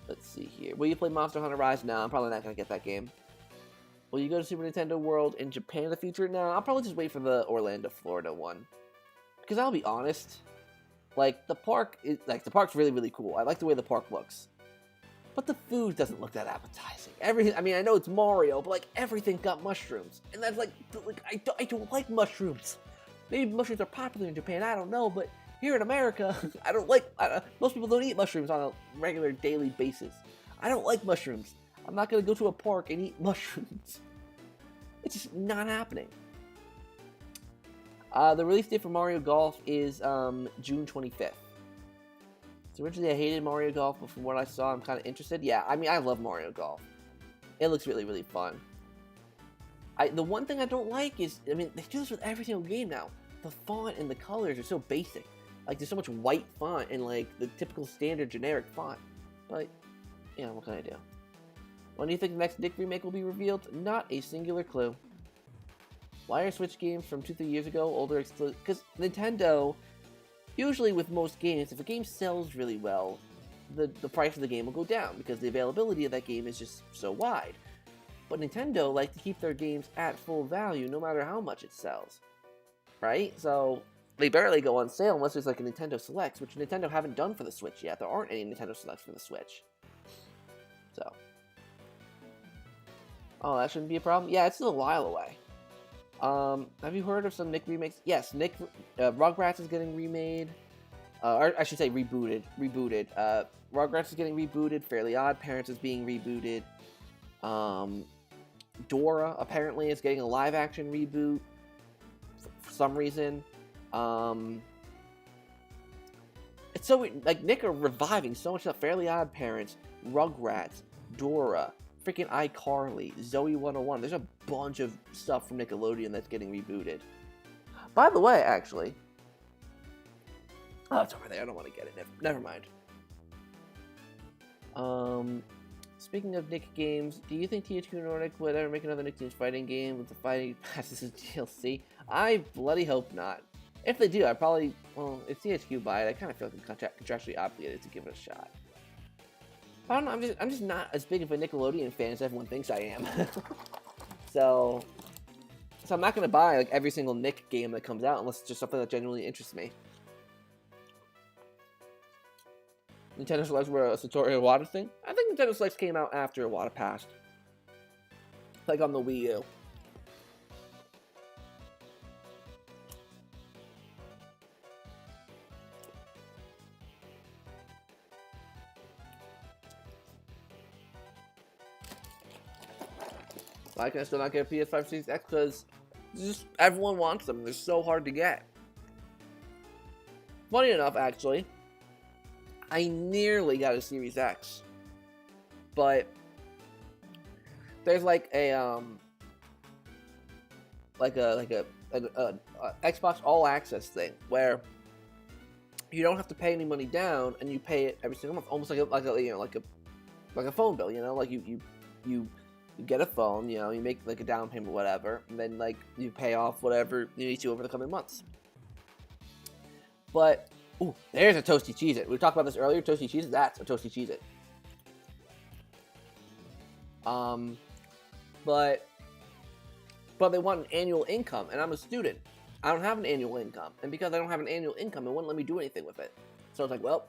A: Let's see here. Will you play Monster Hunter Rise? No, I'm probably not going to get that game. Will you go to Super Nintendo World in Japan in the future? No, I'll probably just wait for the Orlando, Florida one. Because I'll be honest, like, the park's really, really cool. I like the way the park looks. But the food doesn't look that appetizing. Everything, I mean, I know it's Mario, but, like, everything's got mushrooms. And that's, like I don't like mushrooms. Maybe mushrooms are popular in Japan, I don't know, but here in America, most people don't eat mushrooms on a regular daily basis. I don't like mushrooms. I'm not going to go to a park and eat mushrooms. It's just not happening. The release date for Mario Golf is June 25th. So originally I hated Mario Golf, but from what I saw, I'm kind of interested. Yeah, I mean, I love Mario Golf. It looks really, really fun. The one thing I don't like is, I mean, they do this with every single game now. The font and the colors are so basic. Like, there's so much white font and, like, the typical standard generic font. But, yeah, what can I do? When do you think the next Nick remake will be revealed? Not a singular clue. Why are Switch games from 2-3 years ago older exclusive? Because Nintendo, usually with most games, if a game sells really well, the price of the game will go down because the availability of that game is just so wide. But Nintendo like to keep their games at full value no matter how much it sells. Right? So they barely go on sale unless there's like a Nintendo Selects, which Nintendo haven't done for the Switch yet. There aren't any Nintendo Selects for the Switch. So. Oh, that shouldn't be a problem? Yeah, it's still a while away. Have you heard of some Nick remakes? Yes, Rugrats is getting remade. Or I should say rebooted. Rugrats is getting rebooted. Fairly Odd Parents is being rebooted. Dora apparently is getting a live-action reboot for some reason. It's so like Nick are reviving so much stuff. Fairly Odd Parents, Rugrats, Dora, freaking iCarly, Zoe 101. There's a bunch of stuff from Nickelodeon that's getting rebooted. By the way, actually, oh, it's over there. I don't want to get it. Never mind. Speaking of Nick games, do you think THQ Nordic would ever make another Nick Games fighting game with the fighting passes as DLC? I bloody hope not. If they do, I probably, well, if THQ buy it, I kind of feel like I'm contractually obligated to give it a shot. I don't know, I'm just not as big of a Nickelodeon fan as everyone thinks I am. So I'm not gonna buy like every single Nick game that comes out unless it's just something that genuinely interests me. Nintendo Selects were a Satoru Iwata thing? I think Nintendo Selects came out after Iwata passed. Like on the Wii U. Why can I still not get a PS5 Series X? Because just everyone wants them. They're so hard to get. Funny enough, actually, I nearly got a Series X, but there's like a Xbox All Access thing where you don't have to pay any money down and you pay it every single month, almost like a phone bill. You know, like you get a phone, you know, you make like a down payment or whatever, and then like you pay off whatever you need to over the coming months. But ooh, there's a Toasty Cheez-It. We talked about this earlier. Toasty Cheez-It. That's a Toasty Cheez-It. But they want an annual income, and I'm a student. I don't have an annual income, and because I don't have an annual income, it wouldn't let me do anything with it. So I was like, well.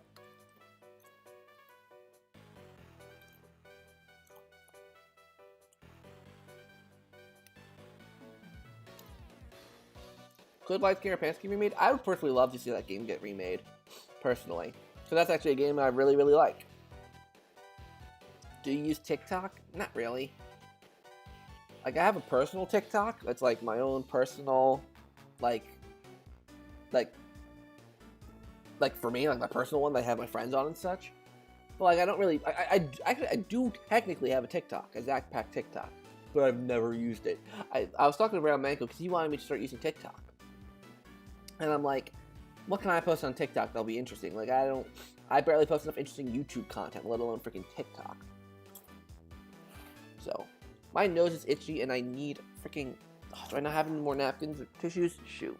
A: Could Light Skin Pants get remade? I would personally love to see that game get remade, personally. So that's actually a game that I really, really like. Do you use TikTok? Not really. Like, I have a personal TikTok. That's like my own personal, like for me, like my personal one that I have my friends on and such. But like, I don't really, I do technically have a TikTok, a ZakPak TikTok, but I've never used it. I was talking to RebelGamingClub because he wanted me to start using TikTok. And I'm like, what can I post on TikTok that'll be interesting? Like, I barely post enough interesting YouTube content, let alone freaking TikTok. So, my nose is itchy and I need freaking, do I not have any more napkins or tissues? Shoot.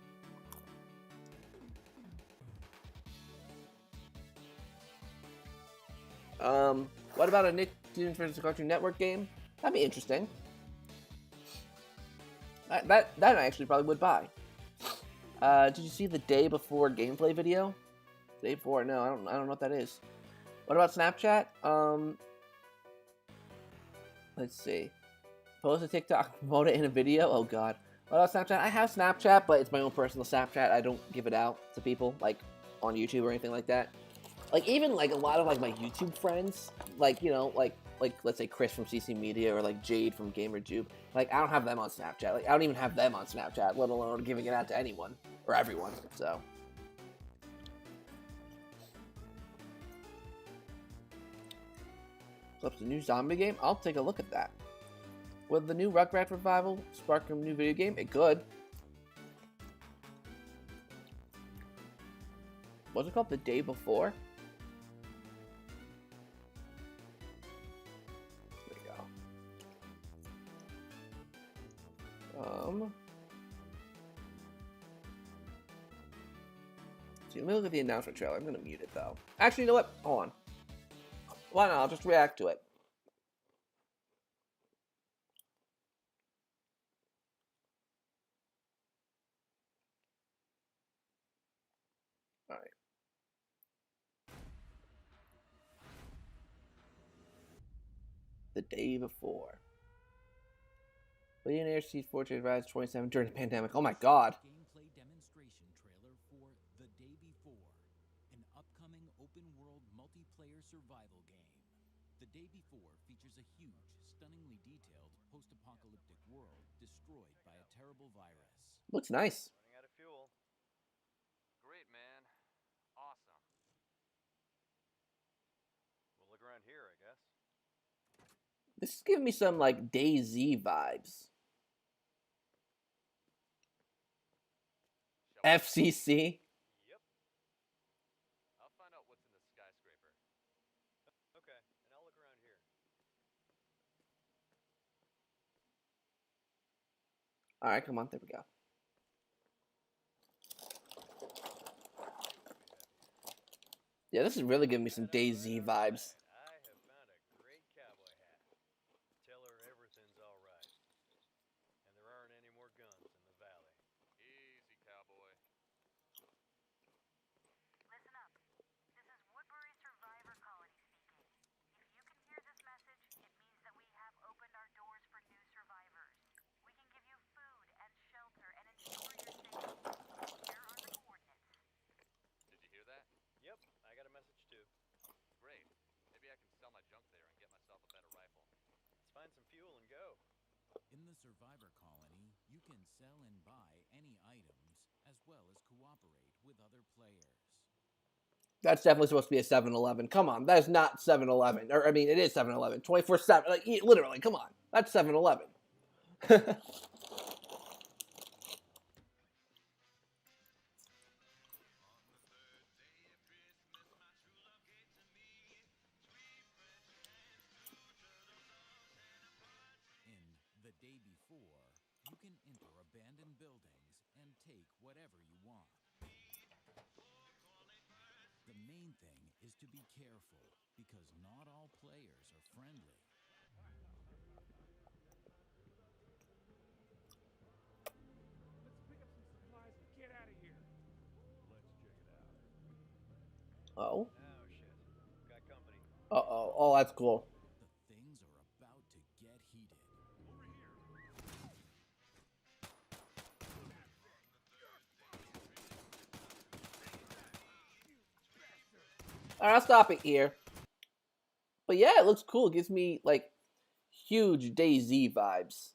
A: What about a Nicktoons versus Cartoon Network game? That'd be interesting. That I actually probably would buy. Did you see the day before gameplay video? Day before? No, I don't know what that is. What about Snapchat? Let's see. Post a TikTok, promote it in a video. Oh god. What about Snapchat? I have Snapchat, but it's my own personal Snapchat. I don't give it out to people, like on YouTube or anything like that. Like even like a lot of like my YouTube friends, like you know, like let's say Chris from CC Media or like Jade from GamerJube. Like I don't have them on Snapchat. Like I don't even have them on Snapchat, let alone giving it out to anyone or everyone. So. So it's a new zombie game. I'll take a look at that. With the new Rugrats revival spark a new video game, it could. What's it called? The day before? There you go. See, let me look at the announcement trailer. I'm gonna mute it though. Actually, you know what? Hold on. Why not? I'll just react to it. Alright. The day before. Billionaire sees Fortune Rise 27 during the pandemic. Oh my god.
B: Gameplay demonstration trailer for The Day Before, an upcoming open-world multiplayer survival game. The Day Before features a huge, stunningly detailed post-apocalyptic world destroyed by a terrible virus.
A: Looks nice.
C: Running out of fuel. Great, man. Awesome. We'll look around here, I guess.
A: This is giving me some like DayZ vibes. FCC.
C: Yep. I'll find out what's in the skyscraper. Okay, and I'll look around here.
A: Alright, come on, there we go. Yeah, this is really giving me some DayZ vibes.
C: I have found a great cowboy hat. Tell her everything's all right. And there aren't any more guns in the valley. Easy, cowboy.
D: Listen up. This is Woodbury Survivor Colony speaking. If you can hear this message, it means that we have opened our doors for new survivors. We can give you food and shelter and ensure your safety. Here are the coordinates.
C: Did you hear that? Yep, I got a message too. Great. Maybe I can sell my junk there and get myself a better rifle. Let's find some fuel and go.
B: In the Survivor Colony, you can sell and buy any items, as well as cooperate with other players.
A: That's definitely supposed to be a 7-Eleven. Come on, that is not 7-Eleven. Or, I mean, it is 7-Eleven. 24/7. Like, literally, come on. That's 7-Eleven.
B: In The Day Before, you can enter abandoned buildings and take whatever you want. The main thing is to be careful, because not all players are friendly.
E: Let's pick up some supplies and get out of here. Let's check it out.
A: Oh.
C: Oh, shit. Got company.
A: Uh-oh. Oh, that's cool.
B: The things are about to get heated.
E: Over here.
A: Alright, I'll stop it here. But yeah, it looks cool. It gives me, like, huge DayZ vibes.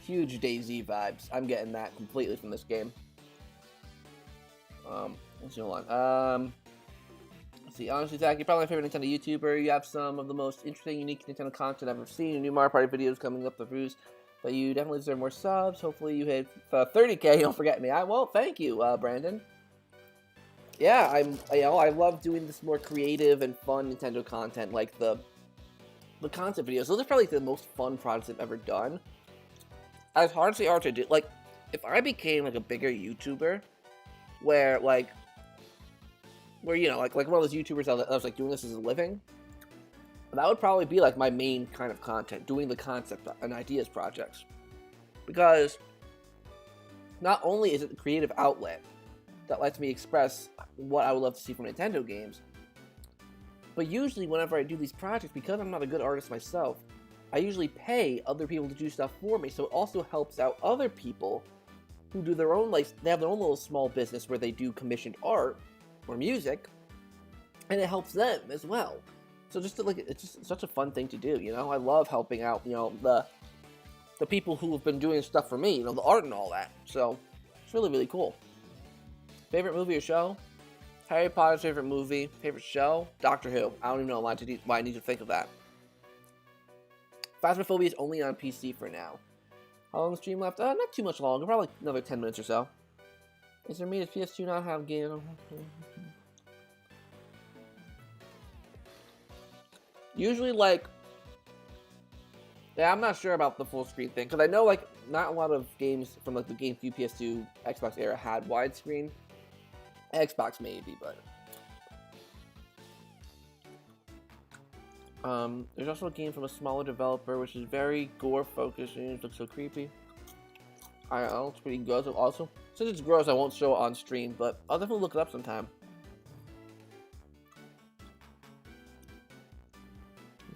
A: Huge DayZ vibes. I'm getting that completely from this game. Let's hold on. Let's see. Honestly, Zach, you're probably my favorite Nintendo YouTuber. You have some of the most interesting, unique Nintendo content I've ever seen. New Mario Party videos coming up the roost. But you definitely deserve more subs. Hopefully you hit 30K. Don't forget me. I won't. Thank you, Brandon. Yeah, I love doing this more creative and fun Nintendo content, like the concept videos. Those are probably the most fun projects I've ever done. As hard as they are to do, like, if I became like a bigger YouTuber, where like where, you know, like one of those YouTubers that was like doing this as a living, that would probably be like my main kind of content, doing the concept and ideas projects. Because not only is it the creative outlet that lets me express what I would love to see from Nintendo games, but usually whenever I do these projects, because I'm not a good artist myself, I usually pay other people to do stuff for me, so it also helps out other people who do their own, like, they have their own little small business where they do commissioned art or music, and it helps them as well. So just it's just such a fun thing to do, you know? I love helping out, you know, the people who have been doing stuff for me, you know, the art and all that. So it's really, really cool. Favorite movie or show? Harry Potter's favorite movie. Favorite show? Doctor Who. I don't even know why I need to think of that. Phasmophobia is only on PC for now. How long is the stream left? Not too much longer. Probably like another 10 minutes or so. Is there me? Does PS2 not have games? Usually, like, yeah, I'm not sure about the full screen thing, because I know, like, not a lot of games from, like, the GameCube, PS2, Xbox era had widescreen. Xbox maybe, but there's also a game from a smaller developer, which is very gore-focused, and it looks so creepy. I don't know, it's pretty gross also. Since it's gross, I won't show it on stream, but I'll definitely look it up sometime.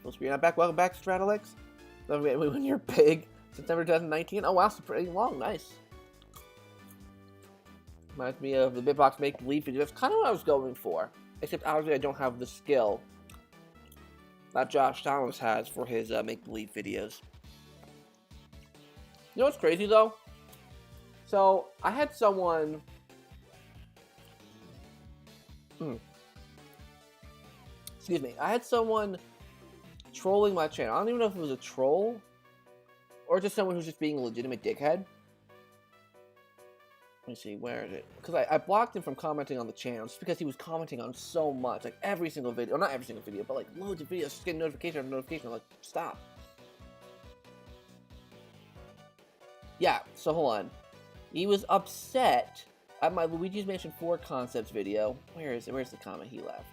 A: Welcome back, Stratalex. When you're big, September 2019. Oh wow, it's pretty long. Nice. Reminds me of the Bitbox Make Believe video. That's kind of what I was going for. Except obviously I don't have the skill that Josh Thomas has for his Make Believe videos. You know what's crazy though? So I had someone. Excuse me. I had someone trolling my channel. I don't even know if it was a troll or just someone who's just being a legitimate dickhead. Let me see, where is it? Because I blocked him from commenting on the channel just because he was commenting on so much, like every single video, or not every single video, but like loads of videos, just getting notification after notification. I'm like, stop. Yeah, so hold on. He was upset at my Luigi's Mansion 4 concepts video. Where is it? Where's the comment he left?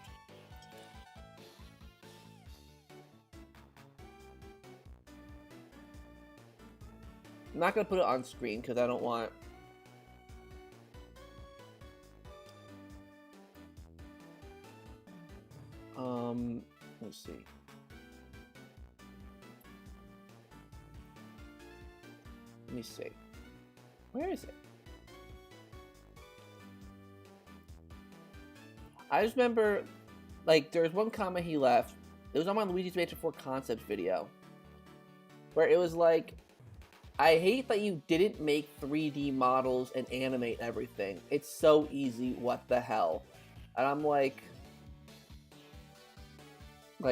A: I'm not going to put it on screen because I don't want... let's see. Let me see. Where is it? I just remember, like, there was one comment he left. It was on my Luigi's Mansion 4 concepts video. Where it was like, I hate that you didn't make 3D models and animate everything. It's so easy, what the hell? And I'm like,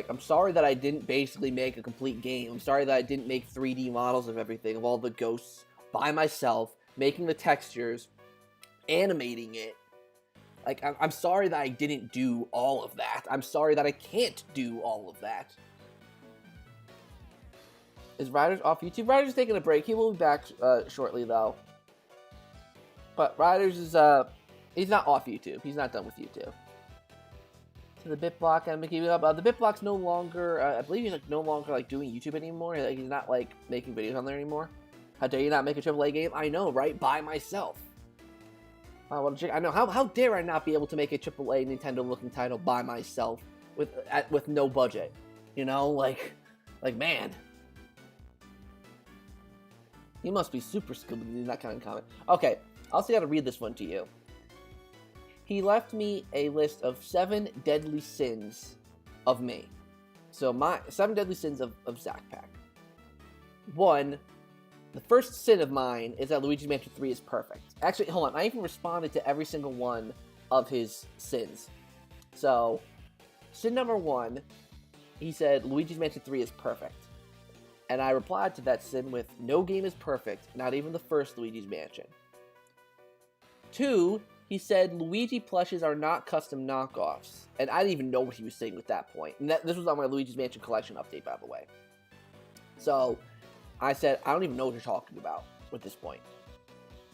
A: I'm sorry that I didn't basically make a complete game. I'm sorry that I didn't make 3D models of everything, of all the ghosts, by myself, making the textures, animating it. Like, I'm sorry that I didn't do all of that. I'm sorry that I can't do all of that. Is Riders off YouTube? Riders taking a break. He will be back shortly, though. But Riders is, he's not off YouTube. He's not done with YouTube. So the BitBlock, I'm keeping up. The BitBlock's no longer, I believe he's like no longer like doing YouTube anymore. Like, he's not like making videos on there anymore. How dare you not make a AAA game? I know, right? By myself. I know. How dare I not be able to make a AAA Nintendo-looking title by myself with no budget? You know, like man. You must be super skilled to do that kind of comment. Okay, I'll see how to read this one to you. He left me a list of 7 deadly sins of me. So my 7 deadly sins of ZakPak. 1, the first sin of mine is that Luigi's Mansion 3 is perfect. Actually, hold on, I even responded to every single one of his sins. So, sin number 1, he said Luigi's Mansion 3 is perfect. And I replied to that sin with, no game is perfect, not even the first Luigi's Mansion. 2, he said Luigi plushes are not custom knockoffs. And I didn't even know what he was saying with that point. And this was on my Luigi's Mansion collection update, by the way. So, I said, I don't even know what you're talking about with this point.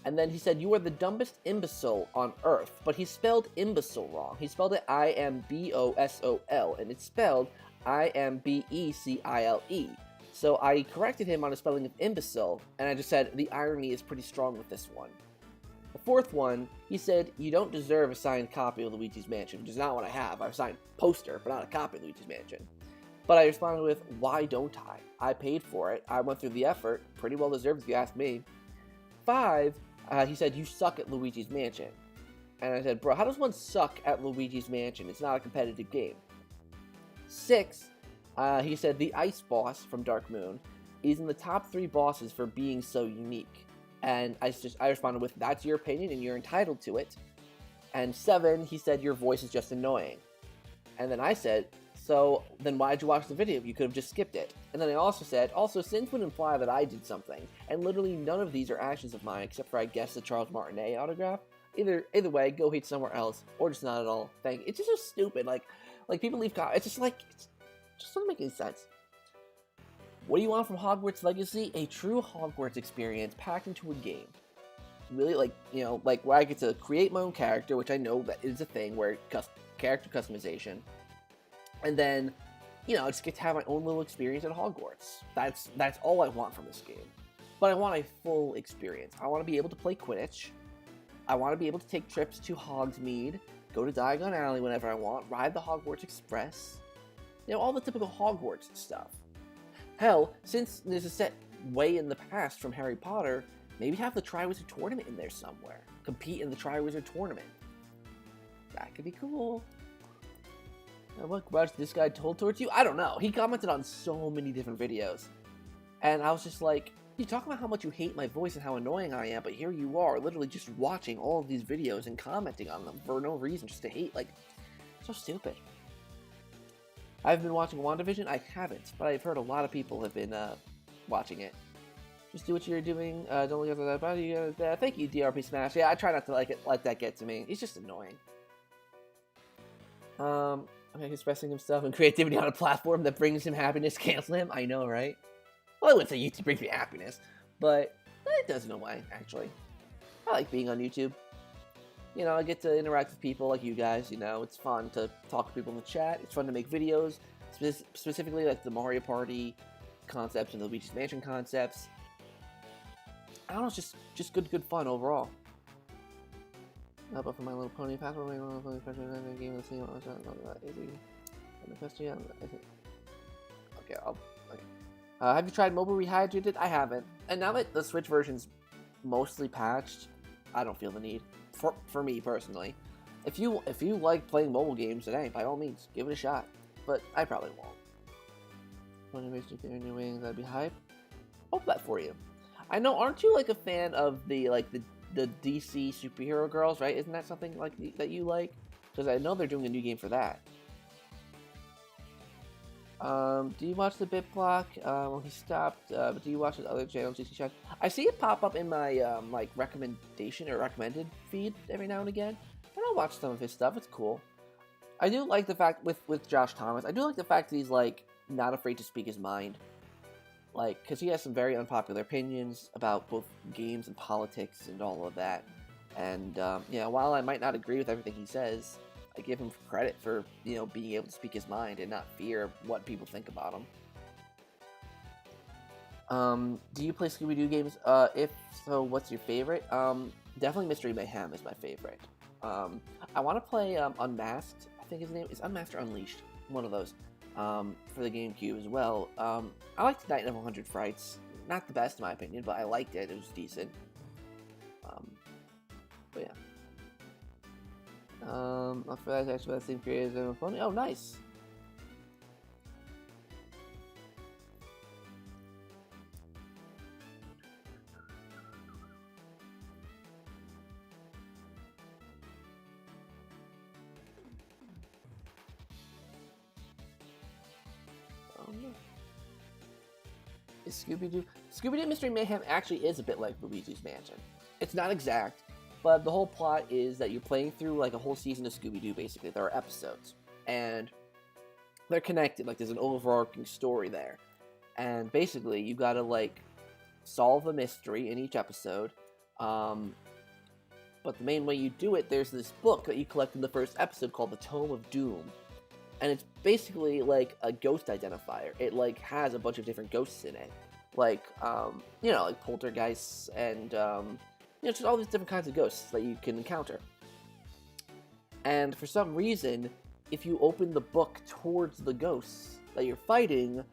A: And then he said, "You are the dumbest imbecile on earth." But he spelled imbecile wrong. He spelled it IMBOSOL, and it's spelled IMBECILE. So I corrected him on the spelling of imbecile, and I just said, the irony is pretty strong with this one. The fourth one, he said, "You don't deserve a signed copy of Luigi's Mansion," which is not what I have. I have a signed poster, but not a copy of Luigi's Mansion. But I responded with, "Why don't I? I paid for it. I went through the effort. Pretty well deserved if you ask me." 5, he said, "You suck at Luigi's Mansion." And I said, "Bro, how does one suck at Luigi's Mansion? It's not a competitive game." 6, he said, "The ice boss from Dark Moon is in the top 3 bosses for being so unique." And I responded with, "That's your opinion and you're entitled to it." And 7, he said, "Your voice is just annoying." And then I said, "So then why'd you watch the video? You could have just skipped it." And then I also said, "Also, sins would imply that I did something, and literally none of these are actions of mine except for, I guess, the Charles Martinet autograph. Either way, go hate somewhere else, or just not at all. Thank you." It's just so stupid. Like people leave comments. It's just doesn't make any sense. What do you want from Hogwarts Legacy? A true Hogwarts experience packed into a game. Really, where I get to create my own character, which I know that is a thing, where character customization. And then, I just get to have my own little experience at Hogwarts. That's all I want from this game. But I want a full experience. I want to be able to play Quidditch. I want to be able to take trips to Hogsmeade, go to Diagon Alley whenever I want, ride the Hogwarts Express. All the typical Hogwarts stuff. Hell, since there's a set way in the past from Harry Potter, maybe have the Triwizard Tournament in there somewhere. Compete in the Triwizard Tournament. That could be cool. Now, what grudge this guy told towards you? I don't know. He commented on so many different videos. And I was just like, you talk about how much you hate my voice and how annoying I am, but here you are, literally just watching all of these videos and commenting on them for no reason, just to hate. So stupid. I've been watching WandaVision. I haven't, but I've heard a lot of people have been watching it. Just do what you're doing. Don't look at that body. Thank you, DRP Smash. Yeah, I try not to let that get to me. He's just annoying. Okay, expressing himself and creativity on a platform that brings him happiness. Cancel him. I know, right? Well, I wouldn't say YouTube brings me happiness, but it does in a way, actually. I like being on YouTube. I get to interact with people like you guys, it's fun to talk to people in the chat, it's fun to make videos, specifically like the Mario Party concepts and the Luigi's Mansion concepts. I don't know, it's just good fun overall. But for My Little Pony password, My Little Pony password, game of the same, okay. Have you tried Mobile Rehydrated? I haven't. And now that the Switch version's mostly patched, I don't feel the need. For me personally, if you like playing mobile games today, by all means, give it a shot. But I probably won't. When it makes you feel in your wings, that'd be hype. Hope that for you. I know, aren't you a fan of the DC superhero girls, right? Isn't that something that you like? Because I know they're doing a new game for that. Do you watch the BitBlock? Well, he stopped, but do you watch his other channels, GC Chat? I see it pop up in my, recommendation or recommended feed every now and again, and I'll watch some of his stuff. It's cool. I do like the fact, with Josh Thomas, I do like the fact that he's, not afraid to speak his mind. Because he has some very unpopular opinions about both games and politics and all of that. And, while I might not agree with everything he says, I give him credit for, being able to speak his mind and not fear what people think about him. Do you play Scooby-Doo games? If so, what's your favorite? Definitely Mystery Mayhem is my favorite. I want to play Unmasked, I think his name is Unmasked or Unleashed, one of those, for the GameCube as well. I liked Night of 100 Frights. Not the best in my opinion, but I liked it. It was decent. But yeah. I feel like actually that same creators and funny. Oh, nice. Is Scooby-Doo Mystery Mayhem actually is a bit like Luigi's Mansion. It's not exact, but the whole plot is that you're playing through a whole season of Scooby-Doo, basically. There are episodes, and they're connected. There's an overarching story there. And basically, you gotta, solve a mystery in each episode. But the main way you do it, there's this book that you collect in the first episode called the Tome of Doom. And it's basically like a ghost identifier. It like has a bunch of different ghosts in it. Like, like poltergeists and, just all these different kinds of ghosts that you can encounter. And for some reason, if you open the book towards the ghosts that you're fighting,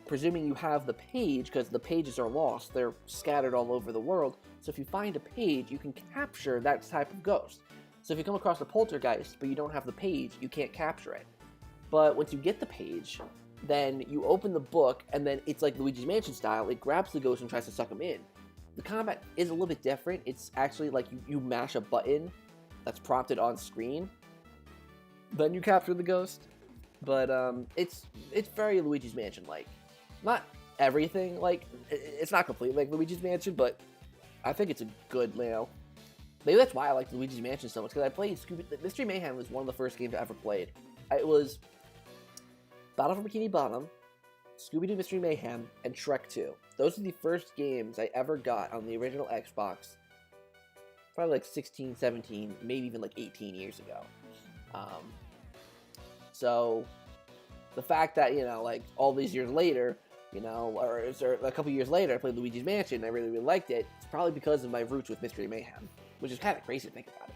A: presuming you have the page, because the pages are lost, they're scattered all over the world, so if you find a page, you can capture that type of ghost. So if you come across a poltergeist, but you don't have the page, you can't capture it. But once you get the page, then you open the book, and then it's like Luigi's Mansion style, it grabs the ghost and tries to suck him in. The combat is a little bit different. It's actually like you mash a button that's prompted on screen, then you capture the ghost. But it's very Luigi's Mansion-like. Not everything, like, it's not completely like Luigi's Mansion, but I think it's a good layout. Maybe that's why I like Luigi's Mansion so much, because I played Mystery Mayhem was one of the first games I ever played. It was Battle for Bikini Bottom, Scooby-Doo Mystery Mayhem, and Shrek 2. Those are the first games I ever got on the original Xbox, probably like 16, 17, maybe even like 18 years ago. So the fact that, like all these years later, or a couple years later, I played Luigi's Mansion, and I really, really liked it, it's probably because of my roots with Mystery Mayhem, which is kind of crazy to think about it.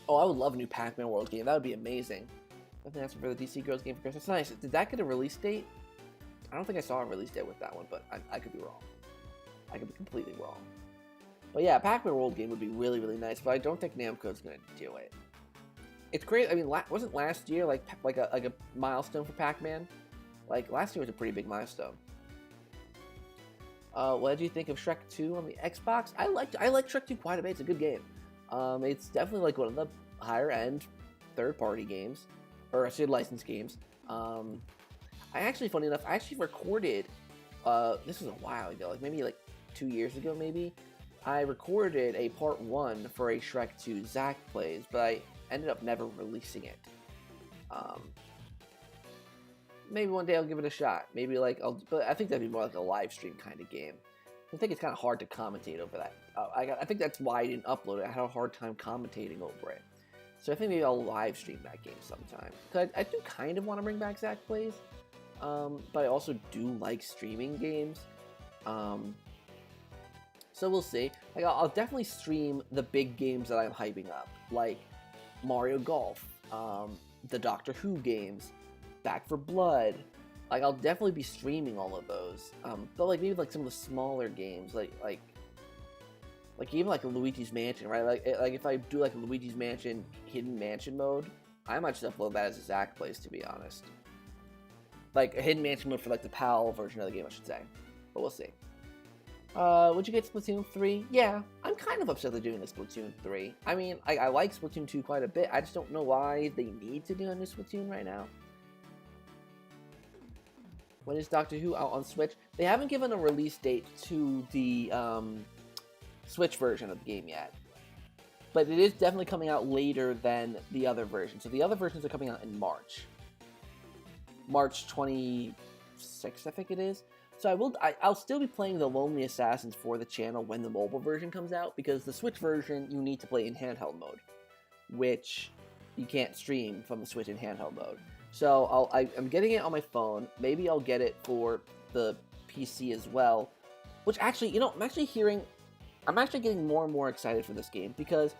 A: Oh, I would love a new Pac-Man World game. That would be amazing. I think that's for the DC Girls game for Christmas. Nice. Did that get a release date? I don't think I saw a release date with that one, but I could be wrong. I could be completely wrong. But yeah, Pac-Man World game would be really, really nice, but I don't think Namco's going to do it. It's great. I mean, wasn't last year like a milestone for Pac-Man? Like, last year was a pretty big milestone. What did you think of Shrek 2 on the Xbox? I liked Shrek 2 quite a bit. It's a good game. It's definitely like one of the higher end third-party games, or I should licensed games. Funny enough, I actually recorded, this was a while ago, like maybe like 2 years ago maybe, I recorded a part 1 for a Shrek 2 Zach Plays, but I ended up never releasing it. Maybe one day I'll give it a shot. Maybe but I think that'd be more like a live stream kind of game. I think it's kind of hard to commentate over that. I think that's why I didn't upload it. I had a hard time commentating over it. So I think maybe I'll live stream that game sometime. Cause I do kind of want to bring back Zach Plays, but I also do like streaming games. So we'll see. Like I'll definitely stream the big games that I'm hyping up, like Mario Golf, the Doctor Who games, Back 4 Blood. Like I'll definitely be streaming all of those. But like maybe like some of the smaller games, like even like a Luigi's Mansion, right? Like if I do like a Luigi's Mansion Hidden Mansion mode, I might just upload that as a Zach Plays, to be honest. Like a Hidden Mansion mode for like the PAL version of the game, I should say. But we'll see. Would you get Splatoon 3? Yeah, I'm kind of upset they're doing a Splatoon 3. I mean, I like Splatoon 2 quite a bit. I just don't know why they need to do a new Splatoon right now. When is Doctor Who out on Switch? They haven't given a release date to the Switch version of the game yet. But it is definitely coming out later than the other version. So the other versions are coming out in March. March 26th, I think it is. So I'll still be playing the Lonely Assassins for the channel when the mobile version comes out, because the Switch version you need to play in handheld mode, which you can't stream from the Switch in handheld mode. So I'm getting it on my phone. Maybe I'll get it for the PC as well. Which actually, I'm actually getting more and more excited for this game, because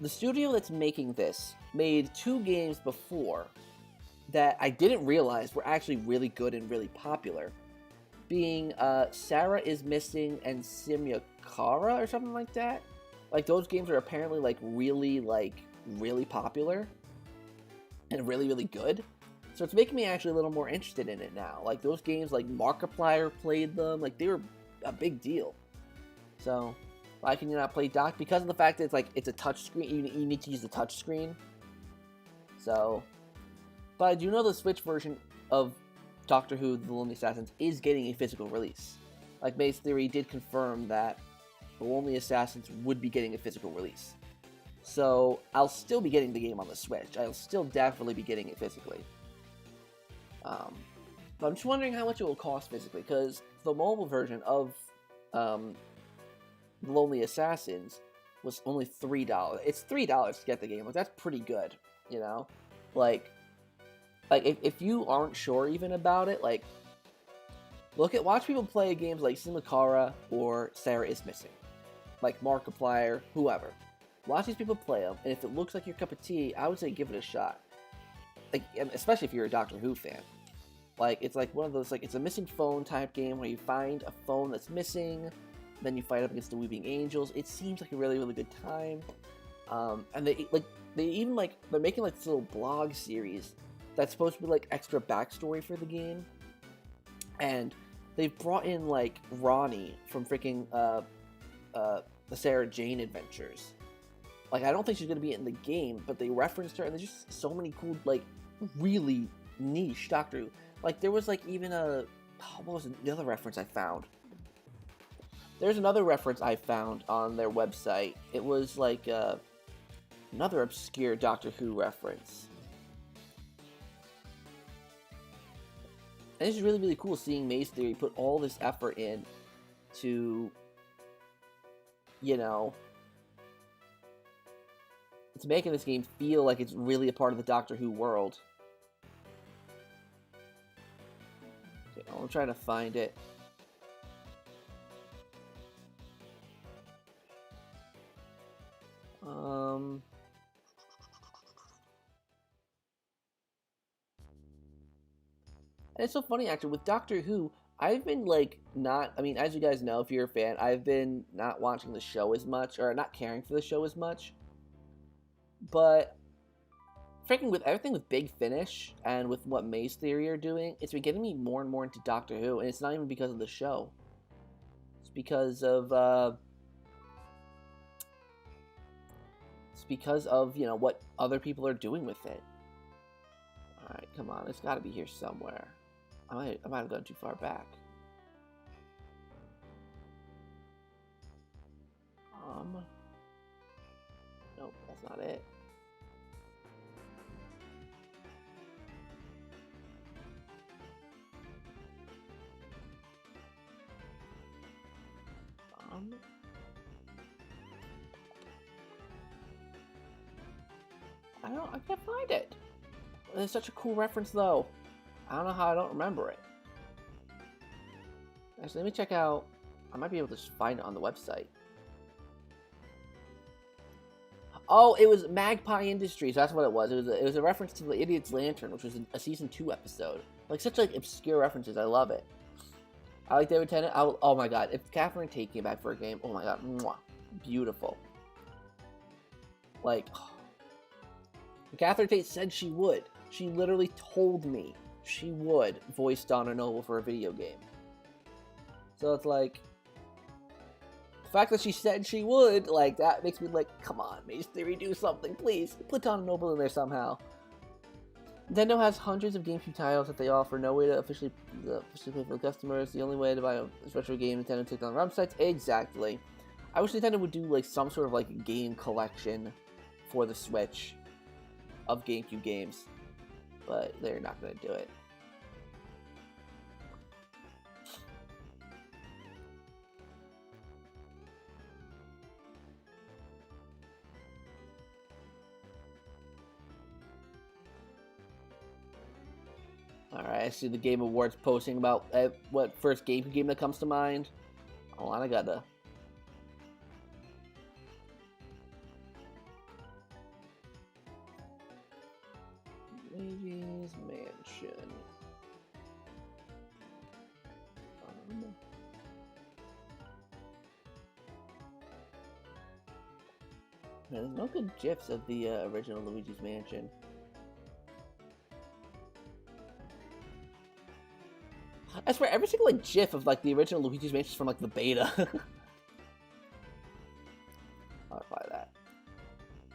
A: the studio that's making this made 2 games before that I didn't realize were actually really good and really popular. Being Sarah is Missing and Simyakara or something like that. Like those games are apparently really popular and really, really good. So it's making me actually a little more interested in it now. Like those games, like Markiplier played them, like they were a big deal. So why can you not play Doc? Because of the fact that it's a touch screen, you need to use the touch screen. So, but I do know the Switch version of Doctor Who: The Lonely Assassins is getting a physical release. Like Maze Theory did confirm that The Lonely Assassins would be getting a physical release. So I'll still be getting the game on the Switch. I'll still definitely be getting it physically. But I'm just wondering how much it will cost physically, because the mobile version of Lonely Assassins was only $3. It's $3 to get the game. Like, that's pretty good, you know? Like if you aren't sure even about it, like, watch people play games like Cyndaquil or Sarah is Missing. Like Markiplier, whoever. Watch these people play them, and if it looks like your cup of tea, I would say give it a shot. Like, especially if you're a Doctor Who fan. Like, it's like one of those, like, it's a missing phone type game where you find a phone that's missing, then you fight up against the Weeping Angels. It seems like a really, really good time. And they're making like this little blog series that's supposed to be like extra backstory for the game. And they've brought in like Ronnie from freaking the Sarah Jane Adventures. Like, I don't think she's gonna be in the game, but they referenced her, and there's just so many cool, like, really niche Doctor Who. Like, there was like even what was the other reference I found? There's another reference I found on their website. It was like another obscure Doctor Who reference. And it's really, really cool seeing Maze Theory put all this effort in to, you know, it's making this game feel like it's really a part of the Doctor Who world. Okay, I'm trying to find it. And it's so funny, actually, with Doctor Who, I've been, like, as you guys know, if you're a fan, I've been not watching the show as much, or not caring for the show as much. But, freaking with everything with Big Finish, and with what Maze Theory are doing, it's been getting me more and more into Doctor Who, and it's not even because of the show. It's because of, you know, what other people are doing with it. Alright, come on, it's gotta be here somewhere. I might have gone too far back. Nope, that's not it. I can't find it. It's such a cool reference, though. I don't know how I don't remember it. Actually, let me check out. I might be able to just find it on the website. Oh, it was Magpie Industries. That's what it was. It was a reference to The Idiot's Lantern, which was a season 2 episode. Like, such like obscure references. I love it. I like David Tennant. Oh my god, if Catherine Tate came back for a game, oh my god, mwah, beautiful. Like, Catherine Tate said she would. She literally told me she would voice Donna Noble for a video game. So it's like, the fact that she said she would, like, that makes me like, come on, Maze Theory, do something, please. Put Donna Noble in there somehow. Nintendo has hundreds of GameCube titles that they offer. No way to officially pay for the customers. The only way to buy a retro game, Nintendo takes on websites. Exactly. I wish Nintendo would do like some sort of like game collection for the Switch of GameCube games, but they're not going to do it. Alright, I see the Game Awards posting about what first GameCube game that comes to mind. Hold on, I gotta... Luigi's Mansion. There's no good GIFs of the original Luigi's Mansion. I swear, every single like GIF of like the original Luigi's Mansion is from like the beta. I'll buy that.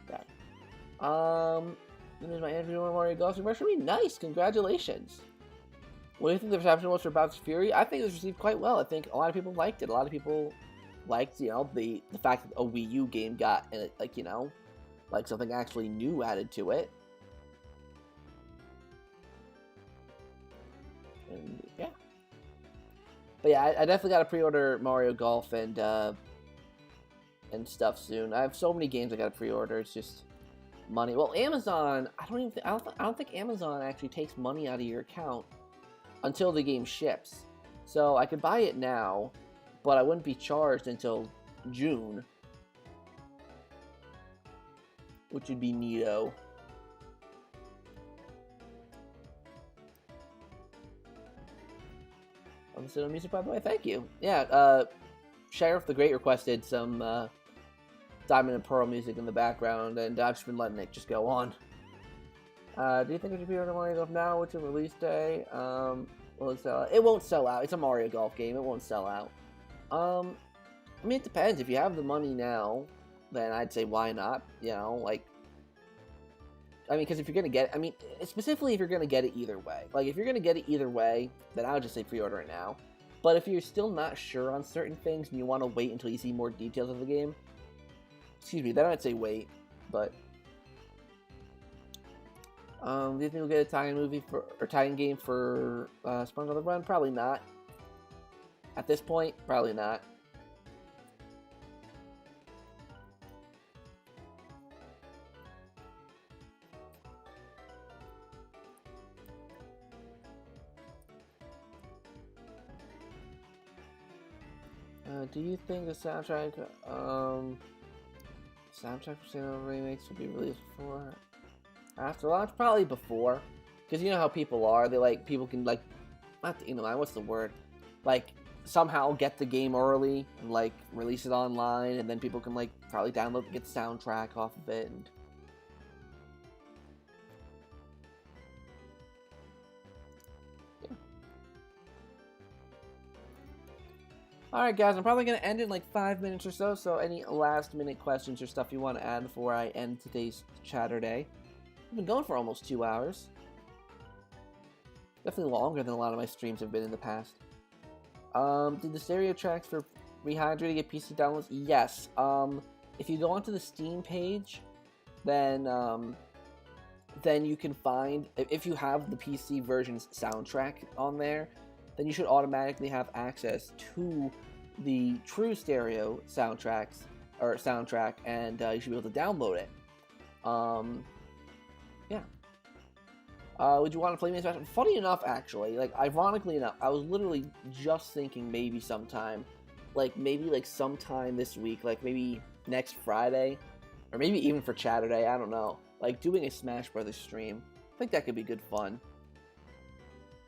A: Okay. This is my interview with Mario Golf. It's really nice. Congratulations. What do you think the reception was for Bowser's Fury? I think it was received quite well. I think a lot of people liked it. A lot of people liked, you know, the fact that a Wii U game got, like, you know, like something actually new added to it. And yeah. But yeah, I definitely got to pre-order Mario Golf, and and stuff soon. I have so many games I gotta pre-order. It's just money. Well, Amazon, I don't think Amazon actually takes money out of your account until the game ships. So I could buy it now, but I wouldn't be charged until June, which would be neato. Listening to music, by the way. Thank you. Yeah, Sheriff the Great requested some Diamond and Pearl music in the background, and I've just been letting it just go on. Do you think it should be on Mario Golf now? What's the release day? Will it sell out? It won't sell out. It's a Mario Golf game. It won't sell out. I mean, it depends. If you have the money now, then I'd say why not? You know, like, I mean, because if you're gonna get it, I mean, specifically if you're gonna get it either way. Like, if you're gonna get it either way, then I would just say pre-order it now. But if you're still not sure on certain things and you want to wait until you see more details of the game, excuse me, then I'd say wait. But do you think we'll get a tie-in game for SpongeBob the Run? Probably not. At this point, probably not. Do you think the soundtrack for Xenoblade remakes will be released before? After launch? Probably before. Because you know how people are. They like, people can like, what's the word? Like, somehow get the game early and like release it online, and then people can like probably download and get the soundtrack off of it. And alright guys, I'm probably going to end in like 5 minutes or so, so any last minute questions or stuff you want to add before I end today's Chaturday. I've been going for almost 2 hours. Definitely longer than a lot of my streams have been in the past. Did the stereo tracks for Rehydrating get PC downloads? Yes. If you go onto the Steam page, then you can find, if you have the PC version's soundtrack on there, then you should automatically have access to the true stereo soundtrack, and you should be able to download it. Yeah. Would you want to play me Smash? Funny enough, actually, like, ironically enough, I was literally just thinking maybe sometime, sometime this week, like maybe next Friday, or maybe even for Chaturday, I don't know, like doing a Smash Brothers stream. I think that could be good fun.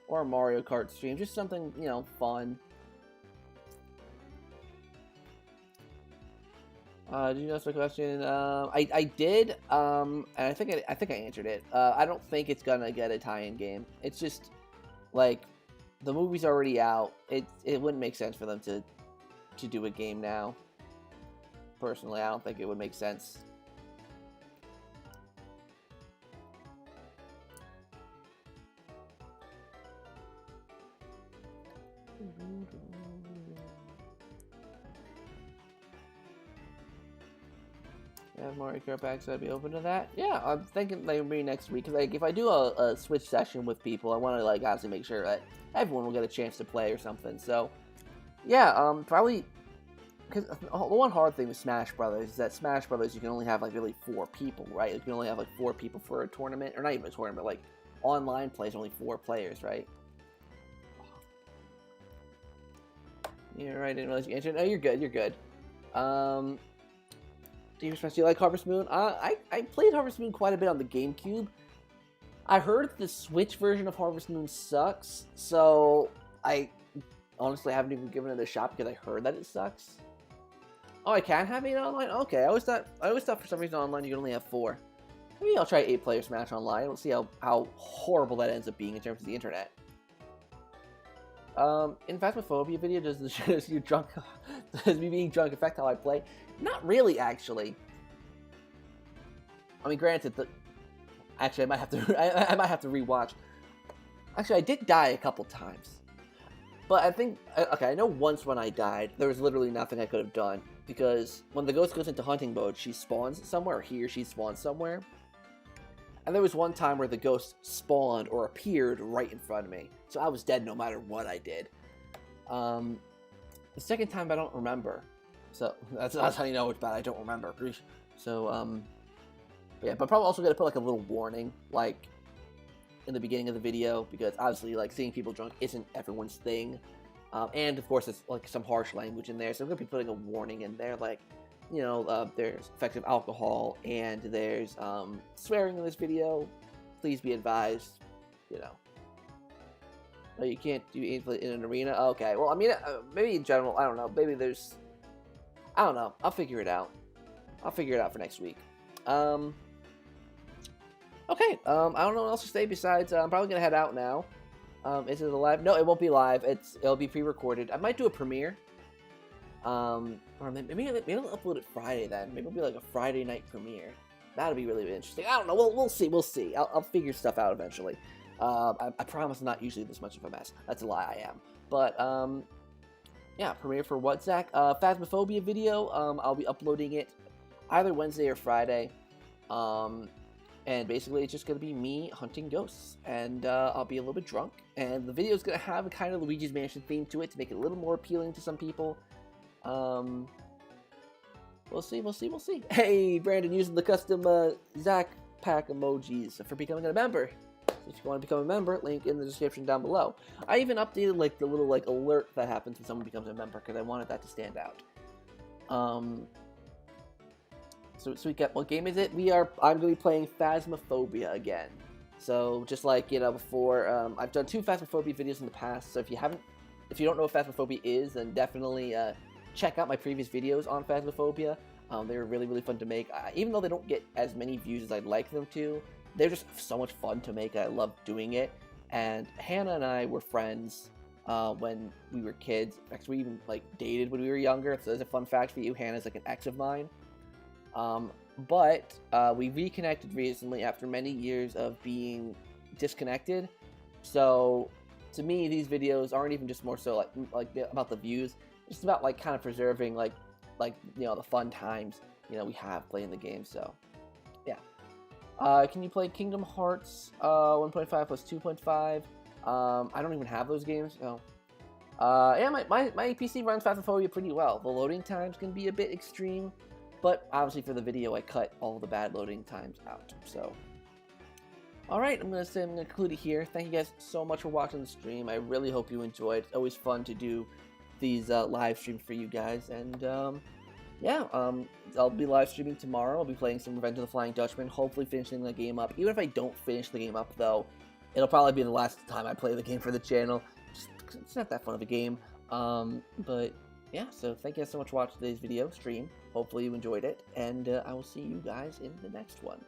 A: Or a Mario Kart stream, just something, you know, fun. Did you notice my question? I did, and I think I answered it. I don't think it's gonna get a tie-in game. It's just, like, the movie's already out. It wouldn't make sense for them to do a game now. Personally, I don't think it would make sense. Have Mario Kart packs, I'd be open to that. Yeah, I'm thinking like maybe next week. Cause like if I do a Switch session with people, I want to like obviously make sure that everyone will get a chance to play or something. So yeah, probably because the one hard thing with Smash Brothers is that Smash Brothers you can only have like really 4 people, right? You can only have like 4 people for a tournament, or not even a tournament. Like online plays only 4 players, right? Yeah, right. I didn't realize you answered. No, you're good. You're good. Do you like Harvest Moon? I played Harvest Moon quite a bit on the GameCube. I heard the Switch version of Harvest Moon sucks, so I honestly haven't even given it a shot because I heard that it sucks. Oh, I can have 8 online? Okay, I always thought for some reason online you can only have 4. Maybe I'll try 8-player Smash online. We'll see how horrible that ends up being in terms of the internet. In Phasmophobia video, does me being drunk affect how I play? Not really, actually. I mean, granted, actually, I might have to rewatch. Actually, I did die a couple times, but I think okay. I know once when I died, there was literally nothing I could have done because when the ghost goes into hunting mode, she spawns somewhere, or he or she spawns somewhere. And there was one time where the ghost spawned or appeared right in front of me, so I was dead no matter what I did. The second time I don't remember. So that's how you know it's bad. I don't remember. So yeah, but probably also gonna put like a little warning, like in the beginning of the video, because obviously like seeing people drunk isn't everyone's thing, and of course it's like some harsh language in there. So I'm gonna be putting a warning in there, like, you know, there's effective alcohol and there's swearing in this video. Please be advised, you know. Oh, you can't do gameplay in an arena? Okay, well, I mean, maybe in general, I don't know. Maybe there's... I don't know. I'll figure it out. I'll figure it out for next week. Okay, I don't know what else to say besides I'm probably going to head out now. Is it a live? No, it won't be live. It'll be pre-recorded. I might do a premiere. Or maybe I'll upload it Friday then. Maybe it'll be like a Friday night premiere. That'll be really interesting. I don't know. We'll see. We'll see. I'll figure stuff out eventually. I promise not usually this much of a mess. That's a lie, I am. But, yeah, premiere for what, Zach? Phasmophobia video, I'll be uploading it either Wednesday or Friday. And basically it's just going to be me hunting ghosts. And, I'll be a little bit drunk. And the video is going to have a kind of Luigi's Mansion theme to it to make it a little more appealing to some people. We'll see. Hey, Brandon, using the custom, ZakPak emojis for becoming a member. If you want to become a member, link in the description down below. I even updated like the little like alert that happens when someone becomes a member because I wanted that to stand out. So what game is it? I'm going to be playing Phasmophobia again. So just like, you know, before, I've done 2 Phasmophobia videos in the past. So if you don't know what Phasmophobia is, then definitely check out my previous videos on Phasmophobia. They were really, really fun to make. Even though they don't get as many views as I'd like them to, they're just so much fun to make. I love doing it. And Hannah and I were friends when we were kids. Actually, we even like dated when we were younger. So there's a fun fact for you. Hannah's like an ex of mine. But we reconnected recently after many years of being disconnected. So to me, these videos aren't even just more so like about the views. It's about like kind of preserving like you know, the fun times, you know, we have playing the game. So yeah. Can you play Kingdom Hearts 1.5 plus 2.5? I don't even have those games. So yeah, my PC runs Phasmophobia pretty well. The loading times can be a bit extreme, but obviously for the video I cut all the bad loading times out. So alright, I'm gonna conclude it here. Thank you guys so much for watching the stream. I really hope you enjoyed. It's always fun to do these live streams for you guys. And yeah, I'll be live streaming tomorrow. I'll be playing some Revenge of the Flying Dutchman, hopefully finishing the game up. Even if I don't finish the game up, though, it'll probably be the last time I play the game for the channel. It's not that fun of a game. But yeah, so thank you guys so much for watching today's video stream. Hopefully you enjoyed it, and I will see you guys in the next one.